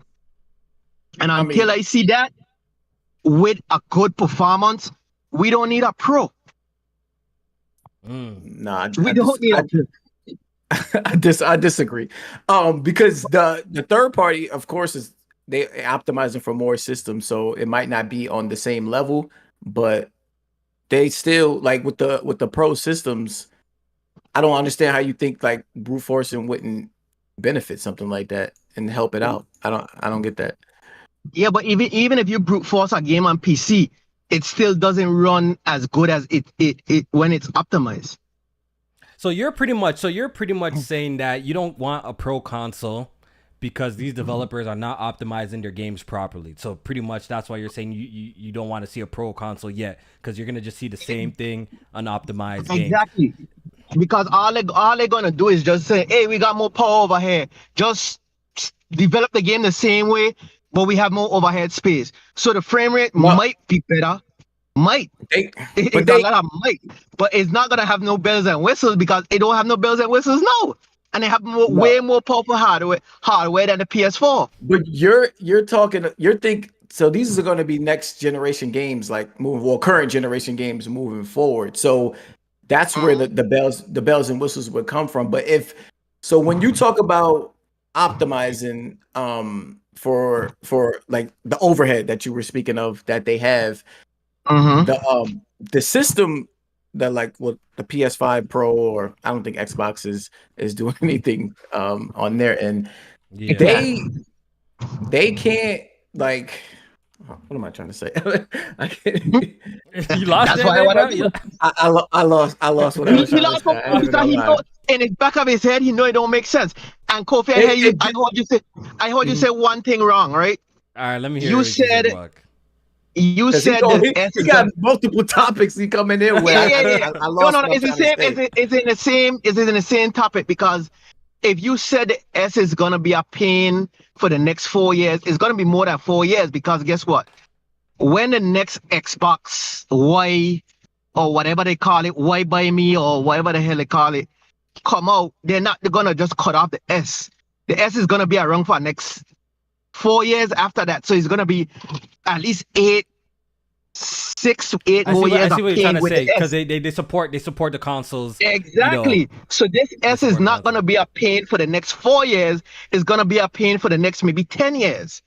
And until I see that with a good performance, we don't need a pro. Nah, we don't need a pro. I disagree. Because the third party, of course, is they optimizing for more systems, so it might not be on the same level, but they still like with the pro systems. I don't understand how you think like brute forcing wouldn't benefit something like that and help it out. I don't get that. Yeah, but even if you brute force a game on PC, it still doesn't run as good as it when it's optimized. So you're pretty much saying that you don't want a pro console because these developers are not optimizing their games properly. So pretty much that's why you're saying you don't want to see a pro console yet because you're gonna just see the same thing unoptimized games. Exactly. Because all they're gonna do is just say, hey, we got more power over here. Just develop the game the same way, but we have more overhead space. So the frame rate might be better. Might. But it's not gonna have no bells and whistles because it don't have no bells and whistles, no. And they have way more powerful hardware than the PS4. But so these are gonna be next generation games, like current generation games moving forward. So that's where the bells and whistles would come from. But when you talk about optimizing for like the overhead that you were speaking of that they have, the system that like the PS5 Pro, or I don't think Xbox is doing anything on their end. Yeah. They can't like. What am I trying to say? I can't. You lost. That's why I lost what I was trying to say. Because he know in the back of his head, he know it don't make sense. And Kofi, I heard you say one thing wrong, right? All right, let me hear. You said he got multiple topics he coming in with. Yeah. No. It's the same. It's in the same topic because if you said the S is gonna be a pain for the next 4 years, it's gonna be more than 4 years because guess what? When the next Xbox Y or whatever they call it, Y by me or whatever the hell they call it, come out, they're gonna just cut off the S. The S is gonna be around for the next 4 years after that. So it's gonna be at least 6 to 8 more years. I see what you're trying to say because they support the consoles. Exactly. You know, so this S is not going to be a pain for the next 4 years. It's going to be a pain for the next maybe 10 years.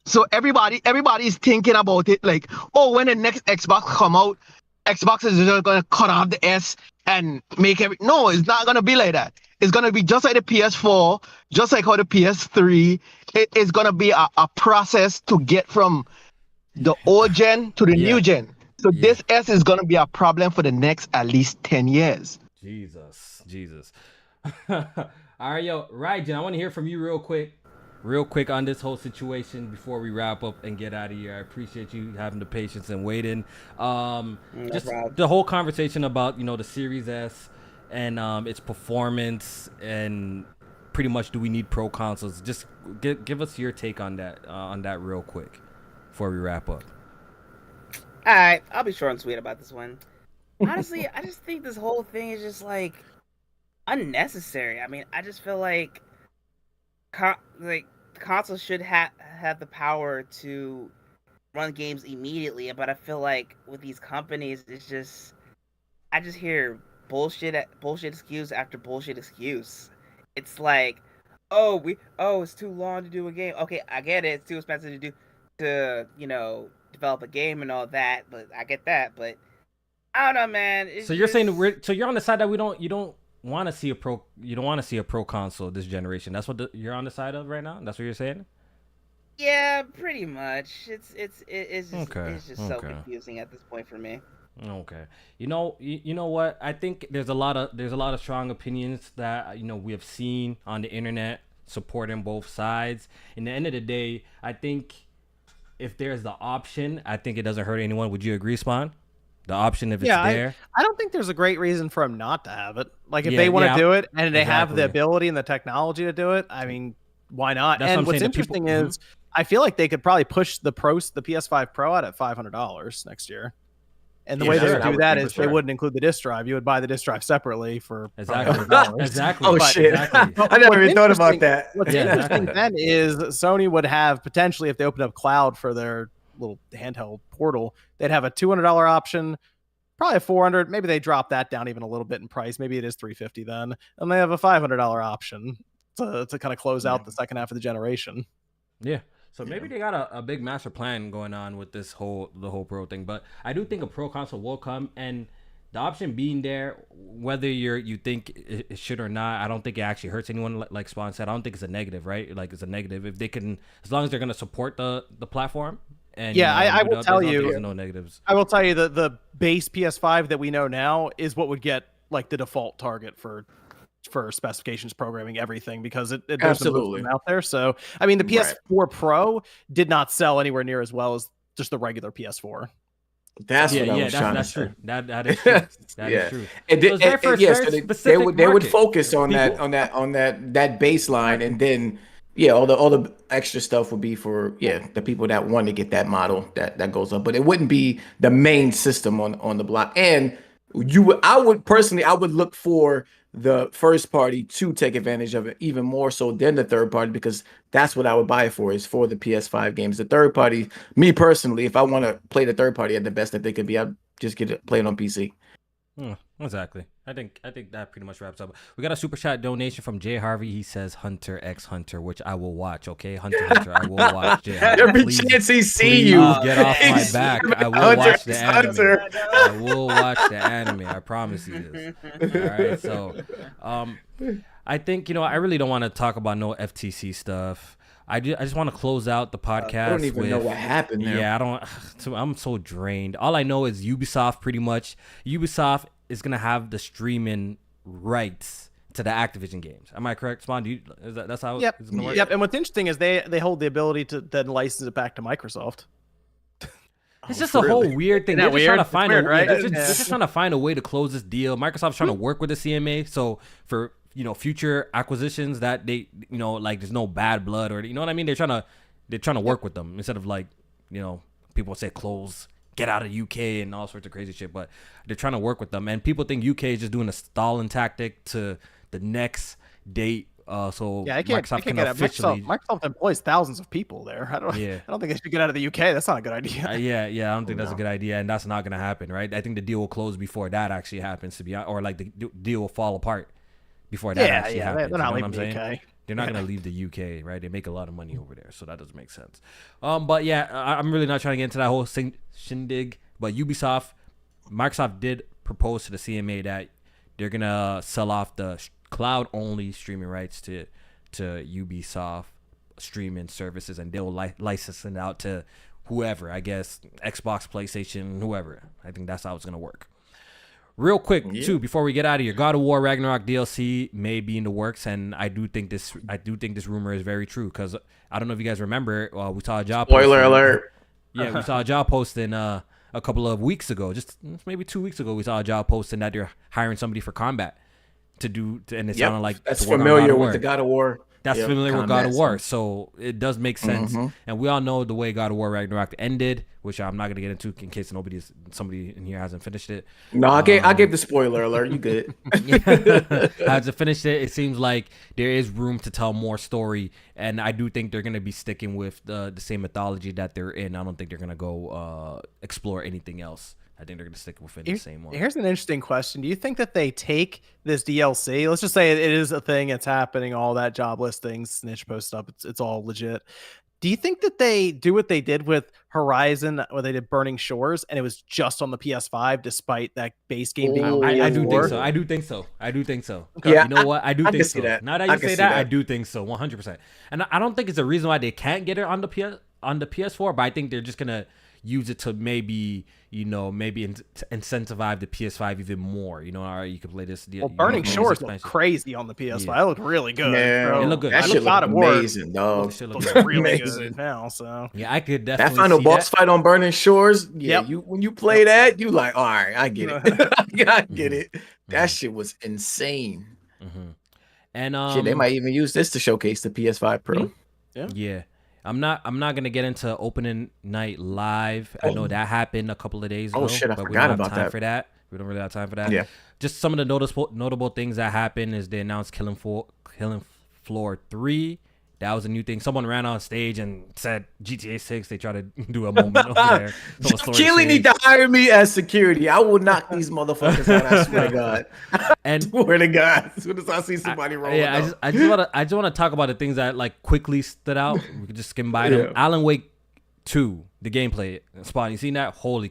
So everybody is thinking about it like, oh, when the next Xbox come out, Xbox is just going to cut off the S and make No, it's not going to be like that. It's going to be just like the PS4, just like how the PS3. It's going to be a process to get from the old gen to the new gen. So this S is going to be a problem for the next at least 10 years. Jesus. All right, Raijin, I want to hear from you real quick on this whole situation before we wrap up and get out of here. I appreciate you having the patience and waiting. Just the whole conversation about, the Series S and its performance and pretty much do we need pro consoles? Just give us your take on that real quick before we wrap up. All right, I'll be short and sweet about this one. Honestly, I just think this whole thing is just like unnecessary. I mean, I just feel like the console should have the power to run games immediately, but I feel like with these companies, it's just I just hear bullshit excuse after bullshit excuse. It's like, oh, it's too long to do a game. Okay, I get it. It's too expensive to develop a game and all that, but I get that. But I don't know, man. So you're saying you're on the side that you don't want to see a pro console this generation. That's what you're on the side of right now. That's what you're saying. Yeah, pretty much. It's just so confusing at this point for me. Okay. You know what? I think there's a lot of strong opinions that we have seen on the internet supporting both sides. In the end of the day, I think if there's the option, I think it doesn't hurt anyone. Would you agree, Spawn? The option if it's there. I don't think there's a great reason for them not to have it. Like if they want to do it and they have the ability and the technology to do it, I mean, why not? That's and what's interesting is I feel like they could probably push the PS5 Pro out at $500 next year. And the way they would do that is they wouldn't include the disc drive. You would buy the disc drive separately for exactly. Oh shit! Exactly. I never even thought about that. What's interesting then is Sony would have potentially, if they open up cloud for their little handheld portal, they'd have a $200 option, probably a $400. Maybe they drop that down even a little bit in price. Maybe it is $350 then, and they have a $500 option to kind of close out the second half of the generation. Yeah. So maybe they got a big master plan going on with the whole pro thing. But I do think a pro console will come, and the option being there, whether you think it should or not, I don't think it actually hurts anyone. Like Spawn said, I don't think it's a negative, right? Like it's a negative if they can, as long as they're going to support the platform. And I will tell you, there's no negatives. I will tell you that the base PS5 that we know now is what would get like the default target for specifications, programming, everything, because there's absolutely out there. So I mean, the PS4 Pro did not sell anywhere near as well as just the regular PS4. That's what I was trying to say. True. That is true. That is true. And they would focus on that baseline, and then all the extra stuff would be for the people that want to get that model that goes up, but it wouldn't be the main system on the block. And I would look for the first party to take advantage of it even more so than the third party, because that's what I would buy it for, is for the PS5 games. The third party, me personally, if I want to play the third party at the best that they could be, I'd just play it on PC. Exactly. I think that pretty much wraps up. We got a super chat donation from Jay Harvey. He says Hunter x Hunter, which I will watch. Okay, Hunter, I will watch. Jay Harvey. Every chance he see you, get off my back. I will watch the anime. I will watch the anime. I promise you this. All right. So, I think I really don't want to talk about no FTC stuff. I just want to close out the podcast. I don't even know what happened there. Yeah, I don't. So I'm so drained. All I know is Ubisoft pretty much. Ubisoft is gonna have the streaming rights to the Activision games. Am I correct, Spawn? That's how it's gonna work? Yep. And what's interesting is they hold the ability to then license it back to Microsoft. It's just a whole weird thing. They're just trying to find a way. They're just trying to find a way to close this deal. Microsoft's trying to work with the CMA, so for future acquisitions that they like there's no bad blood, or what I mean. They're trying to work with them instead of like people say close, get out of UK and all sorts of crazy shit. But they're trying to work with them, and people think UK is just doing a stalling tactic to the next date. Microsoft can officially. Microsoft employs thousands of people there. I don't think they should get out of the UK. That's not a good idea. I don't think that's a good idea, and that's not gonna happen, right? I think the deal will close before that actually happens, to be honest, or like the deal will fall apart before that actually happens. They're not leaving the UK. They're not going to leave the UK, right? They make a lot of money over there, so that doesn't make sense. But yeah, I'm really not trying to get into that whole shindig. But Microsoft did propose to the CMA that they're going to sell off the cloud-only streaming rights to Ubisoft streaming services, and they'll license it out to whoever, I guess, Xbox, PlayStation, whoever. I think that's how it's going to work. Real quick, too, before we get out of here, God of War Ragnarok DLC may be in the works, and I do think this rumor is very true, because I don't know if you guys remember, we saw a job. Spoiler alert. Yeah, we saw a job posting a couple of weeks ago, just maybe 2 weeks ago. We saw a job posting that they're hiring somebody for combat and it sounded like that's familiar with the God of War. That's familiar with God of War, so it does make sense. And we all know the way God of War Ragnarok ended which I'm not gonna get into in case somebody in here hasn't finished it. No, I gave the spoiler alert. You good? Hasn't finished it. It seems like there is room to tell more story, and I do think they're gonna be sticking with the same mythology that they're in. I don't think they're gonna go explore anything else. I think they're going to stick within the same one. Here's an interesting question. Do you think that they take this DLC? Let's just say it is a thing. It's happening. All that job listings, snitch post up. It's all legit. Do you think that they do what they did with Horizon, where they did Burning Shores, and it was just on the PS5, despite that base game being on PS4? I do think so. I do think so. Okay. Yeah, you know what? I do think so. That. Now that you say that, I do think so. 100%. And I don't think it's a reason why they can't get it on the PS4, but I think they're just gonna use it to maybe incentivize the PS5 even more. You know, all right, you can play this. Well, Burning Shores looked crazy on the PS5. Yeah. It looked really good. Man, it looked good. That shit looked amazing, dog. It looks really good now. So yeah, I could definitely. That final boss fight on Burning Shores. Yeah, Yep. when you play that, you like, all right, I get it. I get it. That shit was insane. Mm-hmm. And shit, they might even use this to showcase the PS5 Pro. Yeah. I'm not gonna get into opening night live. I know that happened a couple of days ago. Oh shit, I but forgot we don't have about time that. for that. We don't really have time for that. Yeah. Just some of the notable things that happened is they announced Killing Floor 3. That was a new thing. Someone ran on stage and said GTA 6. They tried to do a moment over there. Keely need to hire me as security. I will knock these motherfuckers out. I swear to God. And swear to God. As soon as I see somebody rolling up. I just want to talk about the things that like quickly stood out. We could just skim by them. Alan Wake 2, the gameplay spot. You seen that? Holy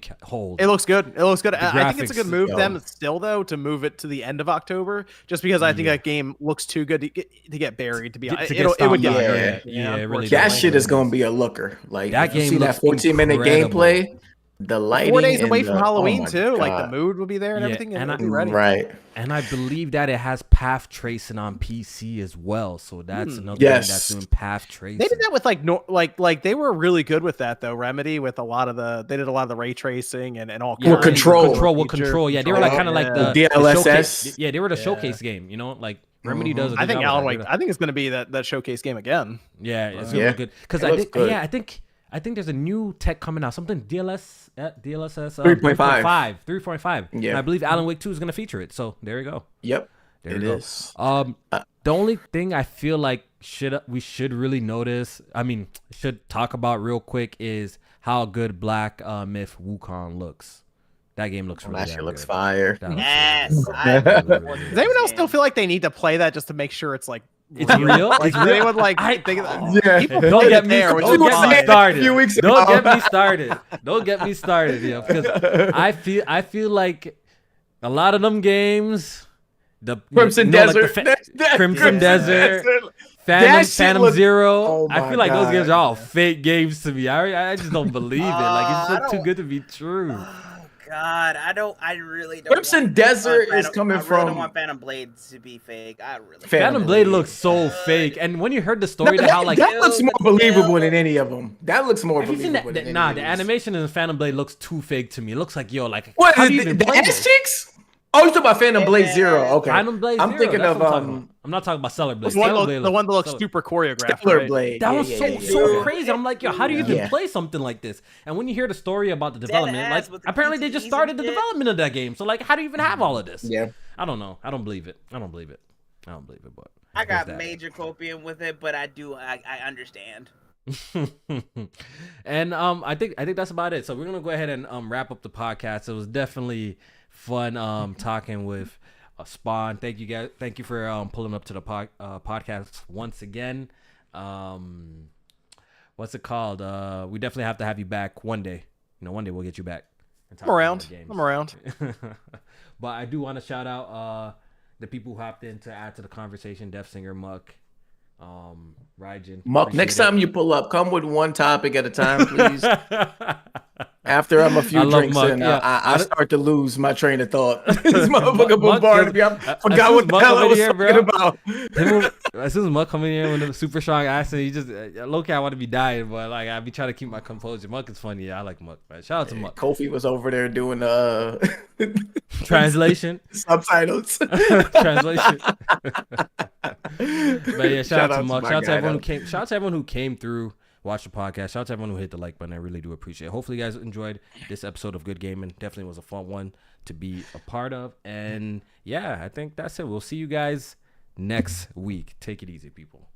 it looks good. I think it's a good move them still though to move it to the end of October, just because I think that game looks too good to get buried. To be honest, it would get it really. That shit is gonna be a looker. Like that game. See that 14-minute gameplay. The lighting 4 days away from Halloween too. God. Like the mood will be there and everything. And be ready. Right. And I believe that it has path tracing on PC as well. So that's another thing that's doing path tracing. They did that with like they were really good with that though. Remedy with they did a lot of the ray tracing and all. With control. Yeah, they were like kind of like the DLSS. They were the showcase game. You know, like Remedy does. I think Alan Wake. I think it's going to be that showcase game again. Yeah, it's really good because I think there's a new tech coming out, something DLSS 3.5. Yeah. And I believe Alan Wake 2 is going to feature it. So there you go. Yep. There it is. The only thing I feel like we should really notice, should talk about real quick is how good Black Myth Wukong looks. That game looks really good. That shit looks fire. Yes. Does anyone else still feel like they need to play that just to make sure it's like it's real? Like, they would like think of that. Yeah. Don't get me started. Don't get me started. Yeah, because I feel like a lot of them games, the Crimson Desert, Crimson Desert, Phantom Zero. I feel like those games are all fake games to me. I just don't believe it. Like it's too good to be true. God, I really don't. Crimson Desert is coming from. I don't want Phantom Blade to be fake. Phantom Blade looks so fake, and when you heard the story, that looks more believable than any of them. That looks more believable. The animation in Phantom Blade looks too fake to me. It looks like what? How do you even play ass chicks? Oh, you talking about Phantom Blade Zero? Okay, Phantom Blade I'm Zero. thinking of I'm not talking about Stellar Blade. The one that looks super choreographed. Stellar Blade. That was so crazy. I'm like, yo, how do you even play something like this? And when you hear the story about the development, like apparently they just started the development of that game. So like, how do you even have all of this? Yeah, I don't know. I don't believe it. But I got major copium with it, but I understand. And I think that's about it. So we're gonna go ahead and wrap up the podcast. It was definitely fun talking with Spawn. Thank you guys. Thank you for pulling up to the podcast once again. What's it called? We definitely have to have you back one day. One day we'll get you back. I'm around. But I do want to shout out the people who hopped in to add to the conversation. Deaf Singer, Muck, Raijin. Muck, next time you pull up, come with one topic at a time, please. After I'm a few drinks in, I start to lose my train of thought. This motherfucker bombarded me. I forgot what the hell I was talking about. As soon as Muck coming in with a super strong accent, he just low-key I want to be dying, but like I be trying to keep my composure. Muck is funny. Yeah, I like Muck. Man. Shout out to Muck. KOFI was over there doing translation, subtitles, translation. But yeah, shout out to Muck. Shout out to everyone who came. Shout out to everyone who came through. watch the podcast. Shout out to everyone who hit the like button. I really do appreciate it. Hopefully you guys enjoyed this episode of Good Gaming. Definitely was a fun one to be a part of. And yeah, I think that's it. We'll see you guys next week. Take it easy, people.